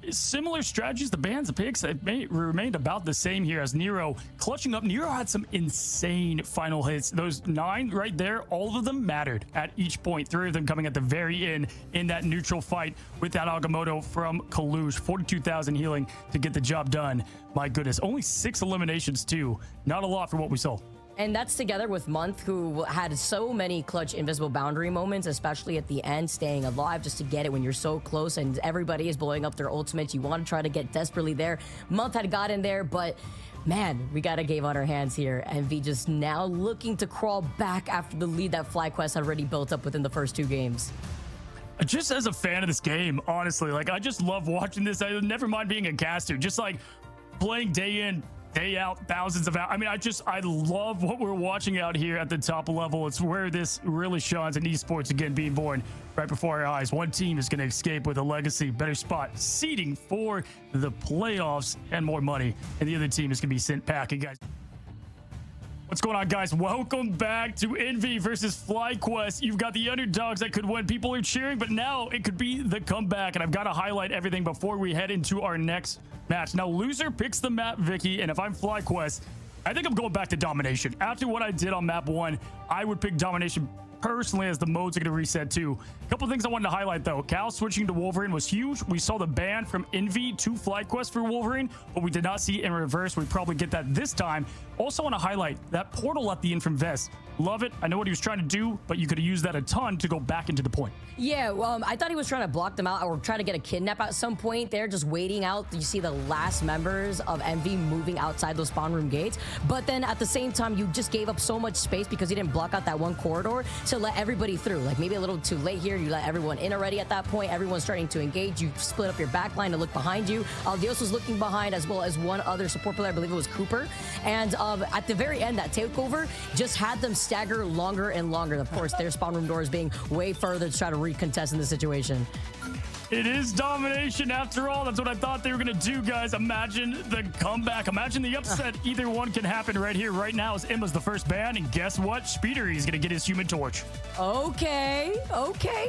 similar strategies. The bans, the picks, remained about the same here as Nero clutching up. Nero had some insane final hits. Those 9 right there, all of them mattered at each point. 3 of them coming at the very end in that neutral fight with that Agamotto from Kalush. 42,000 healing to get the job done. My goodness, only 6 eliminations too. Not a lot for what we saw. And that's together with Month, who had so many clutch invisible boundary moments, especially at the end, staying alive just to get it when you're so close and everybody is blowing up their ultimates. You want to try to get desperately there. Month had gotten there, but man, we got a game on our hands here. Envy just now looking to crawl back after the lead that Flyquest had already built up within the first 2 games. Just as a fan of this game, honestly, like, I just love watching this. I never mind being a caster, just like playing day in, day out, thousands of hours. I mean, I love what we're watching out here at the top level. It's where this really shines, in esports again being born right before our eyes. One team is going to escape with a legacy, better spot, seeding for the playoffs, and more money. And the other team is going to be sent packing, guys. What's going on, guys? Welcome back to Envy versus Flyquest. You've got the underdogs that could win. People are cheering, but now it could be the comeback. And I've got to highlight everything before we head into our next match. Now, loser picks the map, Vicky, and if I'm Flyquest, I think I'm going back to Domination. After what I did on map 1, I would pick Domination personally, as the modes are going to reset too. A couple things I wanted to highlight though. Cal switching to Wolverine was huge. We saw the ban from Envy to Flyquest for Wolverine, but we did not see it in reverse. We probably get that this time. Also want to highlight that portal at the end from Vest. Love it. I know what he was trying to do, but you could have used that a ton to go back into the point. Yeah, I thought he was trying to block them out or try to get a kidnap at some point. They're just waiting out. You see the last members of Envy moving outside those spawn room gates. But then at the same time, you just gave up so much space because you didn't block out that one corridor to let everybody through. Like maybe a little too late here. You let everyone in already at that point. Everyone's starting to engage. You split up your back line to look behind you. Dios was looking behind, as well as one other support player. I believe it was Cooper. And at the very end, that takeover just had them stagger longer and longer. Of course, their spawn room doors being way further to try to recontest in the situation. It is domination after all. That's what I thought they were going to do, guys. Imagine the comeback. Imagine the upset. Either one can happen right here, right now, as Emma's the first ban. And guess what? Speedery is going to get his Human Torch. Okay.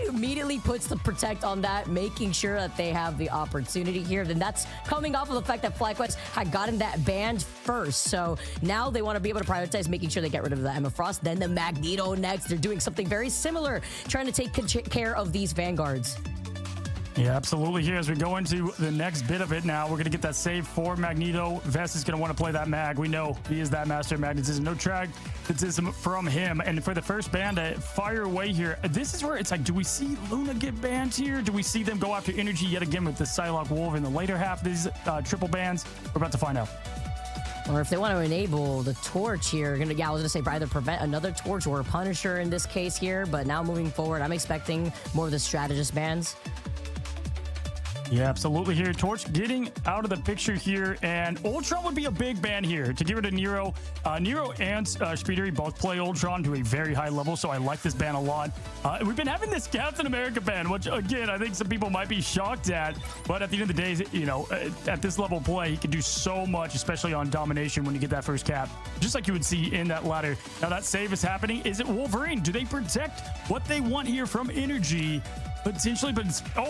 Immediately puts the protect on that, making sure that they have the opportunity here. Then that's coming off of the fact that Flyquest had gotten that banned first. So now they want to be able to prioritize making sure they get rid of the Emma Frost. Then the Magneto next. They're doing something very similar, trying to take care of these Vanguards. Yeah, absolutely. Here, as we go into the next bit of it now, we're going to get that save for Magneto. Vest is going to want to play that mag. We know he is that master of magnetism. No magnetism from him. And for the first ban to fire away here, this is where it's like, do we see Luna get banned here? Do we see them go after energy yet again with the Psylocke Wolf in the later half of these triple bans? We're about to find out. Or if they want to enable the torch here, I was gonna say either prevent another torch or a Punisher in this case here. But now moving forward, I'm expecting more of the strategist bans. Yeah, absolutely here. Torch getting out of the picture here, and Ultron would be a big ban here to get rid of Nero. Nero and Speedery both play Ultron to a very high level, so I like this ban a lot. We've been having this Captain America ban, which, again, I think some people might be shocked at, but at the end of the day, you know, at this level of play, he can do so much, especially on Domination when you get that first cap, just like you would see in that ladder. Now, that save is happening. Is it Wolverine? Do they protect what they want here from energy? Potentially, but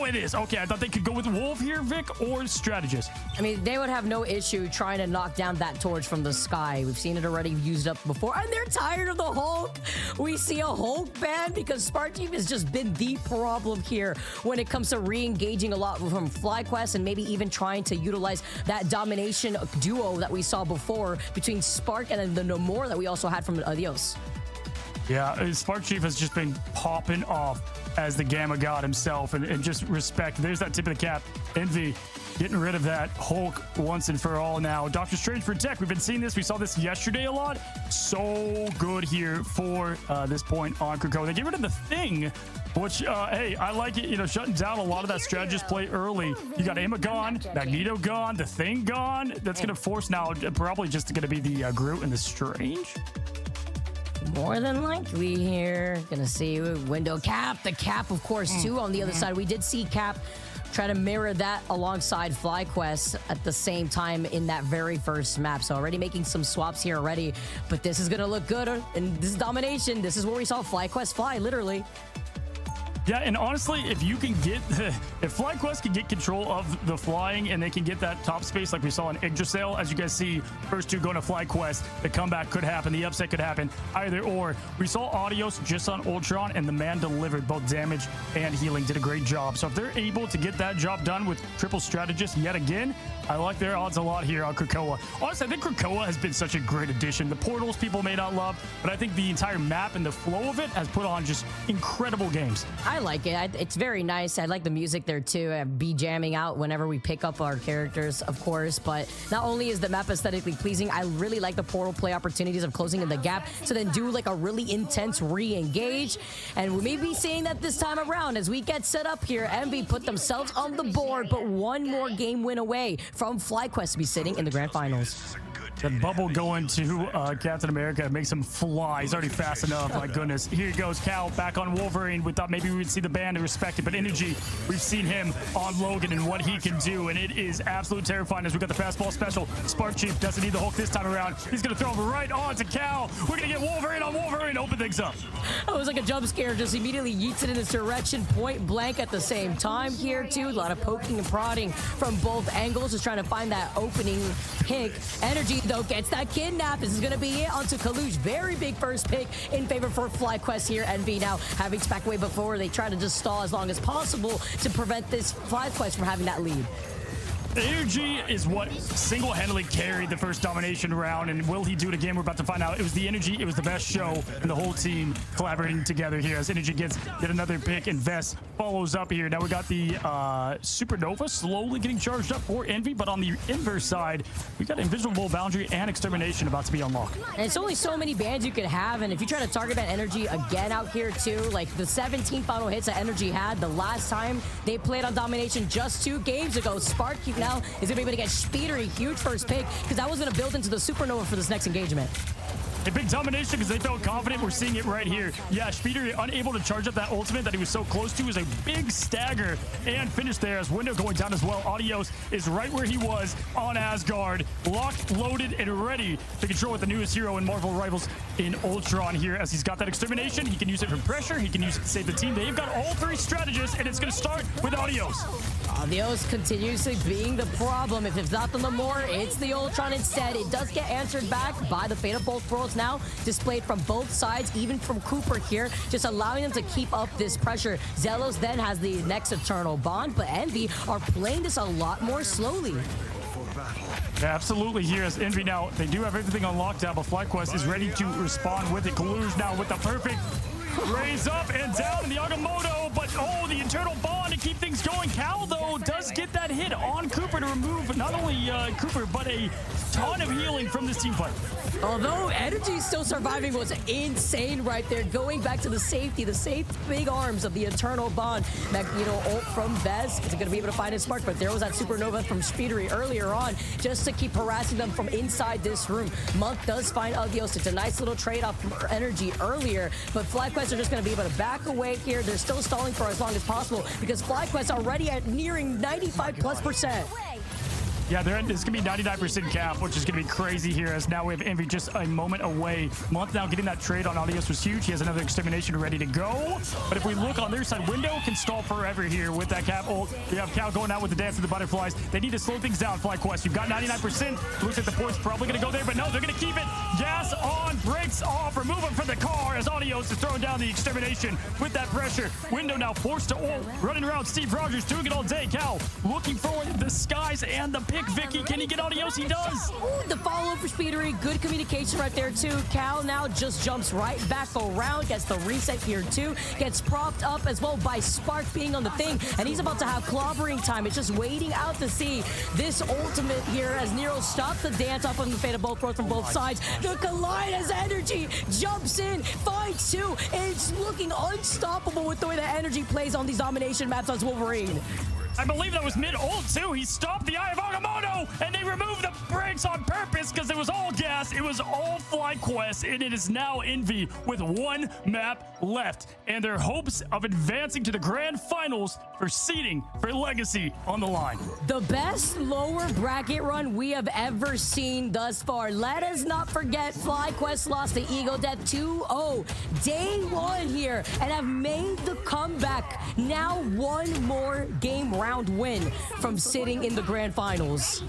it is. Okay, I thought they could go with Wolf here, Vic, or Strategist. I mean, they would have no issue trying to knock down that torch from the sky. We've seen it already used up before, and they're tired of the Hulk. We see a Hulk ban because Spark Chief has just been the problem here when it comes to re-engaging a lot from Flyquest and maybe even trying to utilize that domination duo that we saw before between Spark and then the No More that we also had from Adios. Yeah, Spark Chief has just been popping off as the Gamma God himself, and just respect. There's that tip of the cap. Envy getting rid of that Hulk once and for all now. Doctor Strange for tech. We've been seeing this. We saw this yesterday a lot. So good here for this point on Krakoa. They get rid of the Thing, which, hey, I like it. You know, shutting down a lot of that strategist play early. You got Emma gone, Magneto gone, the Thing gone. That's going to force now probably just going to be the Groot and the Strange. More than likely here. Gonna see window Cap. The Cap, of course, too, on the other side. We did see Cap try to mirror that alongside Flyquest at the same time in that very first map. So already making some swaps here already. But this is gonna look good. And this is Domination. This is where we saw Flyquest fly, literally. Yeah, and honestly, if you can get, if Flyquest can get control of the flying and they can get that top space like we saw in Yggdrasill, as you guys see, first two going to Flyquest, the comeback could happen, the upset could happen, either or. We saw Adios just on Ultron, and the man delivered both damage and healing, did a great job. So if they're able to get that job done with triple strategist yet again, I like their odds a lot here on Krakoa. Honestly, I think Krakoa has been such a great addition. The portals people may not love, but I think the entire map and the flow of it has put on just incredible games. I like it. It's very nice. I like the music there too. I'd be jamming out whenever we pick up our characters, of course. But not only is the map aesthetically pleasing, I really like the portal play opportunities of closing in the gap to then do like a really intense re-engage. And we may be seeing that this time around as we get set up here. Envy put themselves on the board, but one more game win away from Flyquest to be sitting in the grand finals. The bubble going to Captain America makes him fly. He's already fast enough. My goodness. Here goes Cal back on Wolverine. We thought maybe we would see the band and respect it, but energy, we've seen him on Logan and what he can do, and it is absolutely terrifying as we got the fastball special. Spark Chief doesn't need the Hulk this time around. He's going to throw him right on to Cal. We're going to get Wolverine on Wolverine. Open things up. It was like a jump scare. Just immediately yeets it in this direction, point blank at the same time here, too. A lot of poking and prodding from both angles, just trying to find that opening pick. Energy, though, gets that kidnap. This is going to be it onto Kalush. Very big first pick in favor for Flyquest here. Envy now having to back away before they try to just stall as long as possible to prevent this Flyquest from having that lead. Energy is what single-handedly carried the first Domination round, and will he do it again? We're about to find out. It was the energy, it was the best show, and the whole team collaborating together here as Energy gets yet another pick, and Vest follows up here. Now we got the Supernova slowly getting charged up for Envy, but on the inverse side, we got Invisible Boundary and Extermination about to be unlocked. And it's only so many bans you could have, and if you try to target that Energy again out here too, like the 17 final hits that Energy had the last time they played on Domination just 2 games ago, Spark now is going to be able to get Speedery, huge first pick, because that was going to build into the Supernova for this next engagement. A big domination because they felt confident. We're seeing it right here. Yeah, Speeder unable to charge up that ultimate that he was so close to. Is a big stagger and finish there as Window going down as well. Adios is right where he was on Asgard. Locked, loaded, and ready to control with the newest hero in Marvel Rivals in Ultron here as he's got that extermination. He can use it for pressure. He can use it to save the team. They've got all three strategists, and it's going to start with Adios. Adios continuously being the problem. If it's not the Namor, it's the Ultron instead. It does get answered back by the fate of both worlds now, displayed from both sides, even from Cooper here, just allowing them to keep up this pressure. Zelos then has the next Eternal Bond, but Envy are playing this a lot more slowly. Yeah, absolutely here as Envy now, they do have everything on lockdown, but Flyquest is ready to respond with it. Kaluge now with the perfect raise up and down in the Agamotto, but oh, the Eternal Bond to keep things going. Cal, though, does get that hit on Cooper to remove not only Cooper, but a ton of healing from this team fight. Although Energy still surviving was insane right there. Going back to the safety, the safe big arms of the Eternal Bond. Magneto ult from Vez. Isn't going to be able to find his spark, but there was that Supernova from Speedery earlier on just to keep harassing them from inside this room. Monk does find Adios. It's a nice little trade-off from Energy earlier, but Flyquest are just going to be able to back away here. They're still stalling for as long as possible because Flyquest already at nearing 95+%. Yeah, it's going to be 99% cap, which is going to be crazy here as now we have Envy just a moment away. Month now getting that trade on Adios was huge. He has another extermination ready to go. But if we look on their side, Window can stall forever here with that cap ult. You have Cal going out with the dance of the butterflies. They need to slow things down, Flyquest. You've got 99%. Looks like the point's probably going to go there, but no, they're going to keep it. Gas on, brakes off, remove him from the car as Adios is throwing down the extermination with that pressure. Window now forced to ult, running around Steve Rogers, doing it all day. Cal looking for the skies and the pick. Vicky, can he get Adios? He does. Ooh, the follow for Speedery. Good communication right there, too. Cal now just jumps right back around. Gets the reset here, too. Gets propped up as well by Spark being on the thing. And he's about to have clobbering time. It's just waiting out to see this ultimate here as Nero stops the dance off on the fate of both worlds from both sides. The collide as Energy jumps in, finds two, and it's looking unstoppable with the way that Energy plays on these domination maps on Wolverine. I believe that was mid-ult, too. He stopped the Eye of Agamotto, and they removed the brakes on purpose because it was all gas. It was all Flyquest, and it is now Envy with one map left. And their hopes of advancing to the grand finals for seeding for Legacy on the line. The best lower bracket run we have ever seen thus far. Let us not forget Flyquest lost to Ego Death 2-0 day one here and have made the comeback. Now one more game round win from sitting in the grand finals.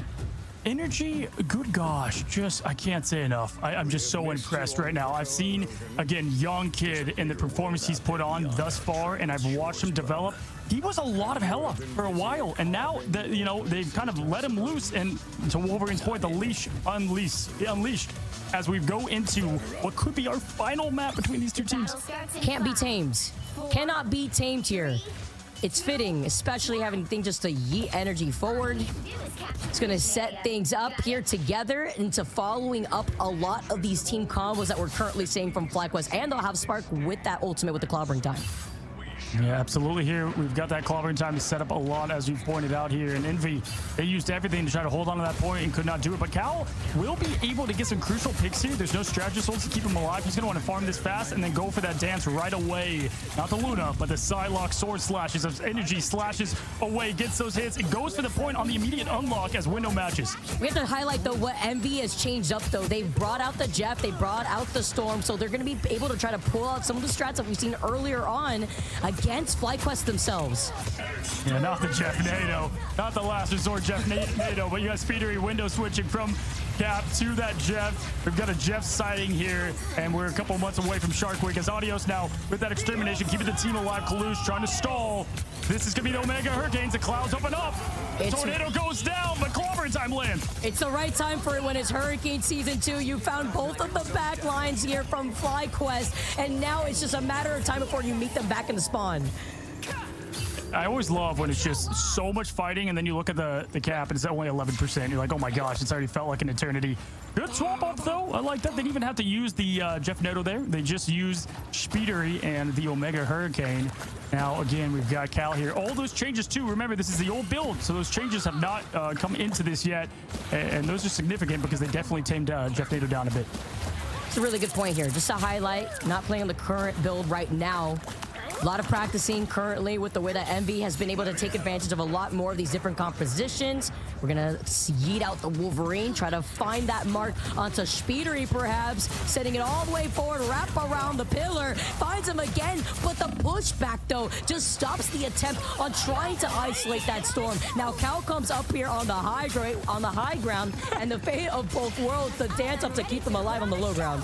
Energy, good gosh, I can't say enough. I'm just so impressed right now. I've seen, again, young kid and the performance he's put on thus far, and I've watched him develop. He was a lot of hella for a while, and now that they've kind of let him loose, and to Wolverine's point, the leash unleashed as we go into what could be our final map between these two teams. Can't be tamed. Cannot be tamed here. It's fitting, especially having things just to yeet Energy forward. It's going to set things up here together into following up a lot of these team combos that we're currently seeing from Flyquest, and they'll have Spark with that ultimate with the clobbering time. Yeah, absolutely. Here we've got that clobbering time to set up a lot, as you've pointed out here. And Envy, they used everything to try to hold on to that point and could not do it. But Cal will be able to get some crucial picks here. There's no strategist holds to keep him alive. He's going to want to farm this fast and then go for that dance right away. Not the Luna, but the Psylocke sword slashes as Energy slashes away, gets those hits. It goes for the point on the immediate unlock as Window matches. We have to highlight, though, what Envy has changed up, though. They've brought out the Jeff, they brought out the Storm, so they're going to be able to try to pull out some of the strats that we've seen earlier on against Flyquest themselves. Yeah, not the Jeff Nato. Not the last resort Jeff Nato, but you got Speedery window switching from Cap to that Jeff. We've got a Jeff sighting here, and we're a couple months away from Shark Week as Adios now with that extermination, keeping the team alive. Kalush trying to stall. This is going to be the Omega Hurricanes. The clouds open up. Tornado goes down, but clobbering time lands. It's the right time for it when it's Hurricane Season 2. You found both of the back lines here from Flyquest, and now it's just a matter of time before you meet them back in the spawn. I always love when it's just so much fighting, and then you look at the cap, and it's only 11%. You're like, oh my gosh, it's already felt like an eternity. Good swap up, though. I like that. They didn't even have to use the Jeff Neto there. They just used Speedery and the Omega Hurricane. Now, again, we've got Cal here. All those changes, too. Remember, this is the old build, so those changes have not come into this yet, and those are significant because they definitely tamed Jeff Neto down a bit. It's a really good point here. Just to highlight, not playing on the current build right now. A lot of practicing currently with the way that Envy has been able to take advantage of a lot more of these different compositions. We're gonna yeet out the Wolverine, try to find that mark onto Speedery perhaps, setting it all the way forward, wrap around the pillar, finds him again, but the pushback though just stops the attempt on trying to isolate that storm. Now Cal comes up here on the high ground, and the fate of both worlds, the dance up to keep them alive on the low ground.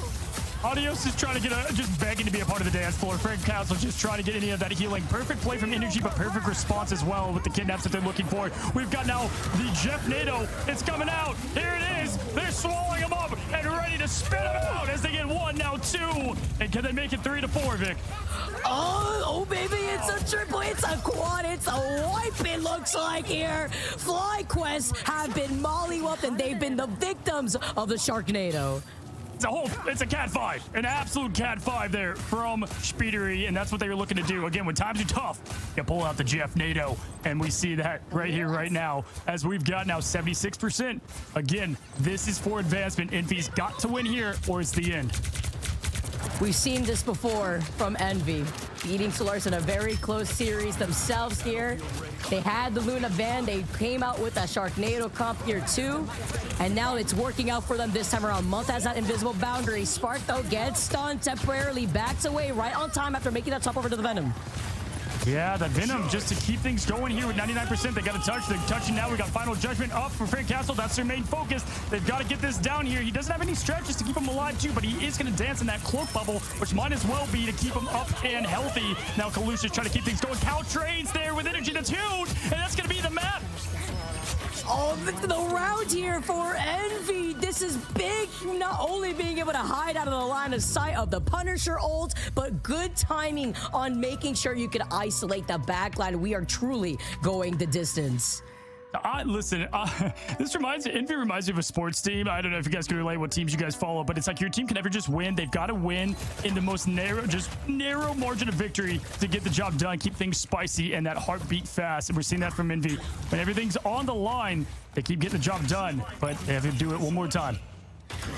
Adios is trying to get just begging to be a part of the dance floor. Frank Castle just trying to get any of that healing. Perfect play from Energy, but perfect response as well with the kidnaps that they're looking for. We've got now the Jeff NATO. It's coming out. Here it is. They're swallowing him up and ready to spit him out as they get 1, now 2. And can they make it 3 to 4, Vic? Oh, baby, it's a triple, it's a quad, it's a wipe, it looks like here. Flyquest have been molly-whopped, and they've been the victims of the Sharknado. It's a Cat 5, an absolute Cat 5 there from Speedery, and that's what they were looking to do. Again, when times are tough, you pull out the Jeff NATO, and we see that right here, right now, as we've got now 76%. Again, this is for advancement. Envy's got to win here, or it's the end. We've seen this before from Envy, beating Solaris in a very close series themselves here. They had the Luna Van, they came out with a Sharknado comp here too, and now it's working out for them this time around. Month has that invisible boundary. Spark though gets stunned temporarily, backs away right on time after making that top over to the Venom. Yeah, that Venom just to keep things going here with 99%. They got a touch. They're touching now. We got Final Judgment up for Frank Castle. That's their main focus. They've got to get this down here. He doesn't have any stretches to keep him alive too, but he is going to dance in that cloak bubble, which might as well be to keep him up and healthy. Now Kalusha's trying to keep things going. Cal trades there with energy. That's huge, and that's going to be the map. Oh, the round here for Envy. This is big. Not only being able to hide out of the line of sight of the Punisher ult, but good timing on making sure you can isolate the backline. We are truly going the distance. Listen, this Envy reminds me of a sports team. I don't know if you guys can relate what teams you guys follow, but it's like your team can never just win. They've got to win in the most narrow margin of victory to get the job done, keep things spicy, and that heartbeat fast. And we're seeing that from Envy. When everything's on the line, they keep getting the job done, but they have to do it one more time.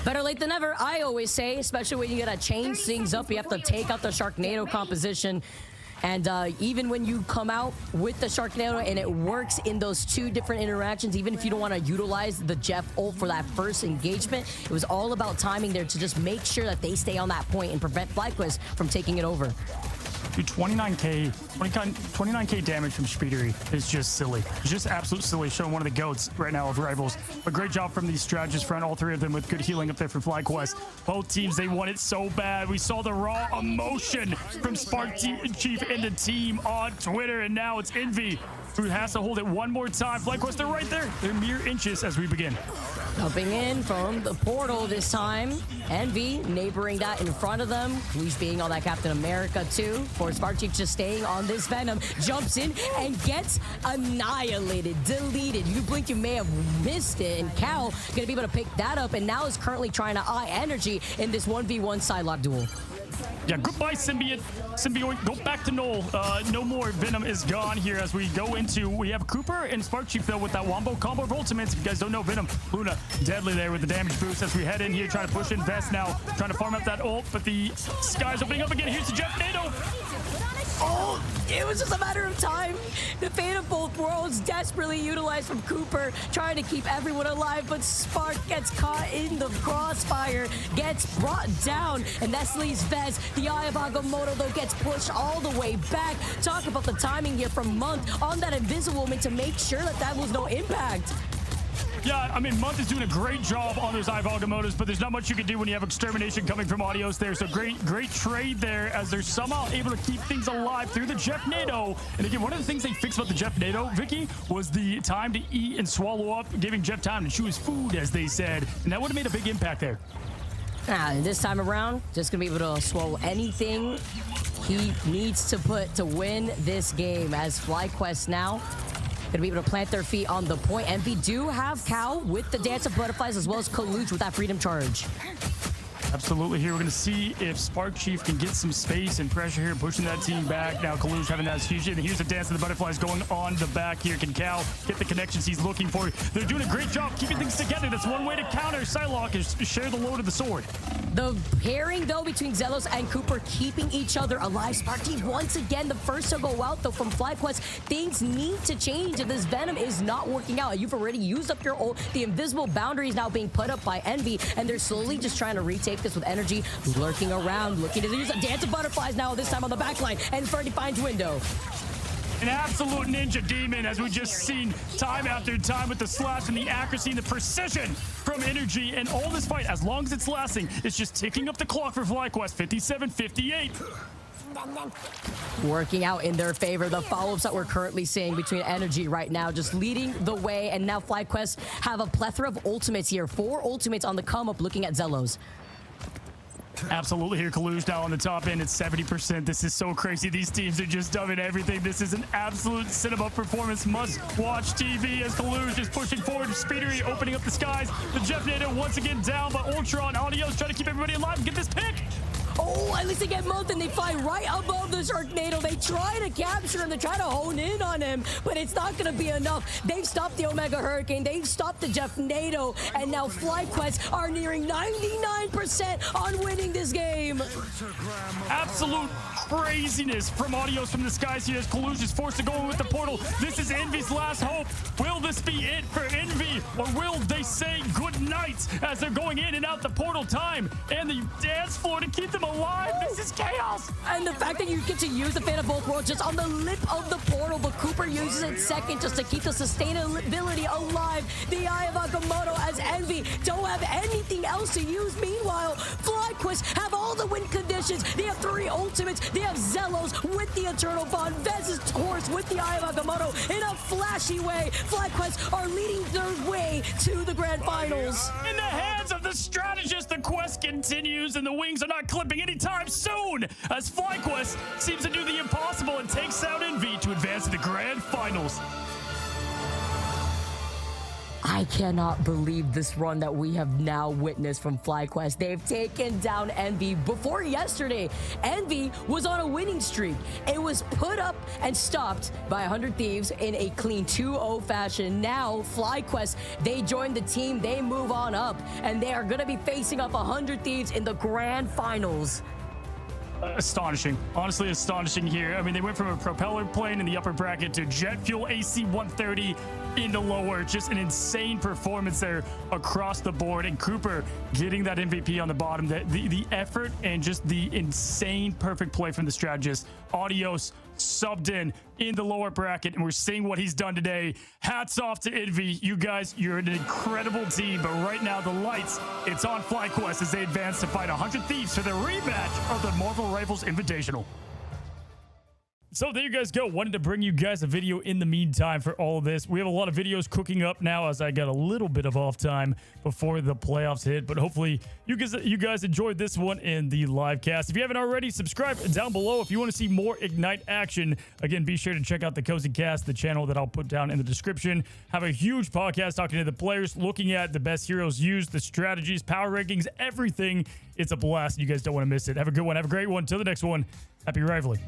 Better late than never, I always say, especially when you gotta change things up. You have to take out the Sharknado composition. And even when you come out with the Sharknado and it works in those 2 different interactions, even if you don't want to utilize the Jeff ult for that first engagement, it was all about timing there to just make sure that they stay on that point and prevent Flyquest from taking it over. Dude, 29k damage from Speedery is just silly. It's just absolute silly, showing one of the GOATs right now of Rivals. A great job from these strategists front, all 3 of them with good healing up there for Flyquest. Both teams, they want it so bad. We saw the raw emotion from Spark Chief and the team on Twitter, and now it's Envy who has to hold it one more time. Flyquest, they're right there. They're mere inches as we begin. Jumping in from the portal this time. Envy neighboring that in front of them. He's being on that Captain America too. For Spark Chief just staying on this Venom. Jumps in and gets annihilated, deleted. You blink, you may have missed it. And Cal gonna be able to pick that up, and now is currently trying to eye Energy in this 1v1 sidelock duel. Yeah, goodbye, Symbiotic. Go back to Null. No more. Venom is gone here as we go into... We have Cooper and Spark Chief, though, with that Wombo combo of ultimates. If you guys don't know, Venom, Luna, deadly there with the damage boost as we head in here, trying to push in Vest now, trying to farm up that ult, but the sky's opening up again. Here's the Jeff NATO. Oh, it was just a matter of time. The fate of both worlds desperately utilized from Cooper, trying to keep everyone alive, but Spark gets caught in the crossfire, gets brought down, and that leaves Vez. The Eye of Agamotto, though, gets pushed all the way back. Talk about the timing here from Month on that Invisible Woman to make sure that that was no impact. Yeah, I mean, Month is doing a great job on those Ivalgamotos, but there's not much you can do when you have Extermination coming from Audios there. So great trade there as they're somehow able to keep things alive through the Jeff NATO. And again, one of the things they fixed about the Jeff NATO, Vicky, was the time to eat and swallow up, giving Jeff time to chew his food, as they said. And that would have made a big impact there. This time around, just gonna be able to swallow anything he needs to put to win this game, as Flyquest now gonna be able to plant their feet on the point. Envy do have Cal with the Dance of Butterflies, as well as Kaluch with that Freedom Charge. Absolutely. Here we're going to see if Spark Chief can get some space and pressure here, pushing that team back. Now Kalush having that huge, and here's the dance of the butterflies going on the back here. Can Cal get the connections he's looking for? They're doing a great job keeping things together. That's one way to counter Psylocke, is share the load of the sword. The pairing, though, between Zelos and Cooper keeping each other alive. Spark Team once again the first to go out, though, from Flyquest. Things need to change if this Venom is not working out. You've already used up your ult. The invisible boundary is now being put up by Envy, and they're slowly just trying to retake this with energy, lurking around, looking to use a dance of butterflies now, this time on the backline, and Ferdy finds window. An absolute ninja demon, as we just seen time after time, with the slash and the accuracy and the precision from Energy. And all this fight, as long as it's lasting, it's just ticking up the clock for Flyquest. 57-58. Working out in their favor. The follow-ups that we're currently seeing between Energy right now just leading the way, and now Flyquest have a plethora of ultimates here. 4 ultimates on the come-up looking at Zelos. Absolutely. Here Kalush now on the top end at 70%. This is so crazy. These teams are just dumbing everything. This is an absolute cinema performance. Must watch TV as Kalush is pushing forward. Speedery opening up the skies. The Jeff Nato once again down, but Ultron Audio's trying to keep everybody alive and get this pick. Oh, at least they get Moth, and they fly right above the Sharknado. They try to capture him. They try to hone in on him, but it's not going to be enough. They've stopped the Omega Hurricane. They've stopped the Jeff Nato, and now Flyquest are nearing 99% on winning this game. Absolute craziness from Audios from the skies here as Kalush is forced to go in with the portal. This is Envy's last hope. Will this be it for Envy, or will they say good night as they're going in and out the portal time and the dance floor to keep them alive? This is chaos. And the fact that you get to use the Fan of Both Worlds just on the lip of the portal, but Cooper uses it second just to keep the sustainability alive. The Eye of Agamotto as Envy don't have anything else to use. Meanwhile, Flyquest have all the win conditions. They have 3 ultimates. They have Zelos with the Eternal Bond, Vez's Horse with the Eye of Agamotto in a flashy way. Flyquest are leading their way to the grand finals. In the hands of the strategist, the quest continues, and the wings are not clipping anytime soon, as Flyquest seems to do the impossible and takes out Envy to advance to the grand finals. I cannot believe this run that we have now witnessed from Flyquest. They've taken down Envy. Before yesterday, Envy was on a winning streak. It was put up and stopped by 100 Thieves in a clean 2-0 fashion. Now, Flyquest, they join the team, they move on up, and they are going to be facing up 100 Thieves in the grand finals. Astonishing. Honestly, astonishing here. I mean, they went from a propeller plane in the upper bracket to jet fuel AC 130 in the lower. Just an insane performance there across the board. And Cooper getting that MVP on the bottom. The effort and just the insane perfect play from the strategist. Audios subbed in the lower bracket, and we're seeing what he's done today. Hats off to Envy. You guys, you're an incredible team, but right now the lights, it's on Flyquest as they advance to fight 100 Thieves for the rematch of the Marvel Rivals Invitational. So there you guys go. Wanted to bring you guys a video in the meantime for all of this. We have a lot of videos cooking up now as I got a little bit of off time before the playoffs hit, but hopefully you guys enjoyed this one in the live cast. If you haven't already, subscribe down below if you want to see more Ignite action. Again, be sure to check out the Cozy Cast, the channel that I'll put down in the description. Have a huge podcast talking to the players, looking at the best heroes used, the strategies, power rankings, everything. It's a blast. You guys don't want to miss it. Have a good one. Have a great one. Till the next one. Happy rivaling.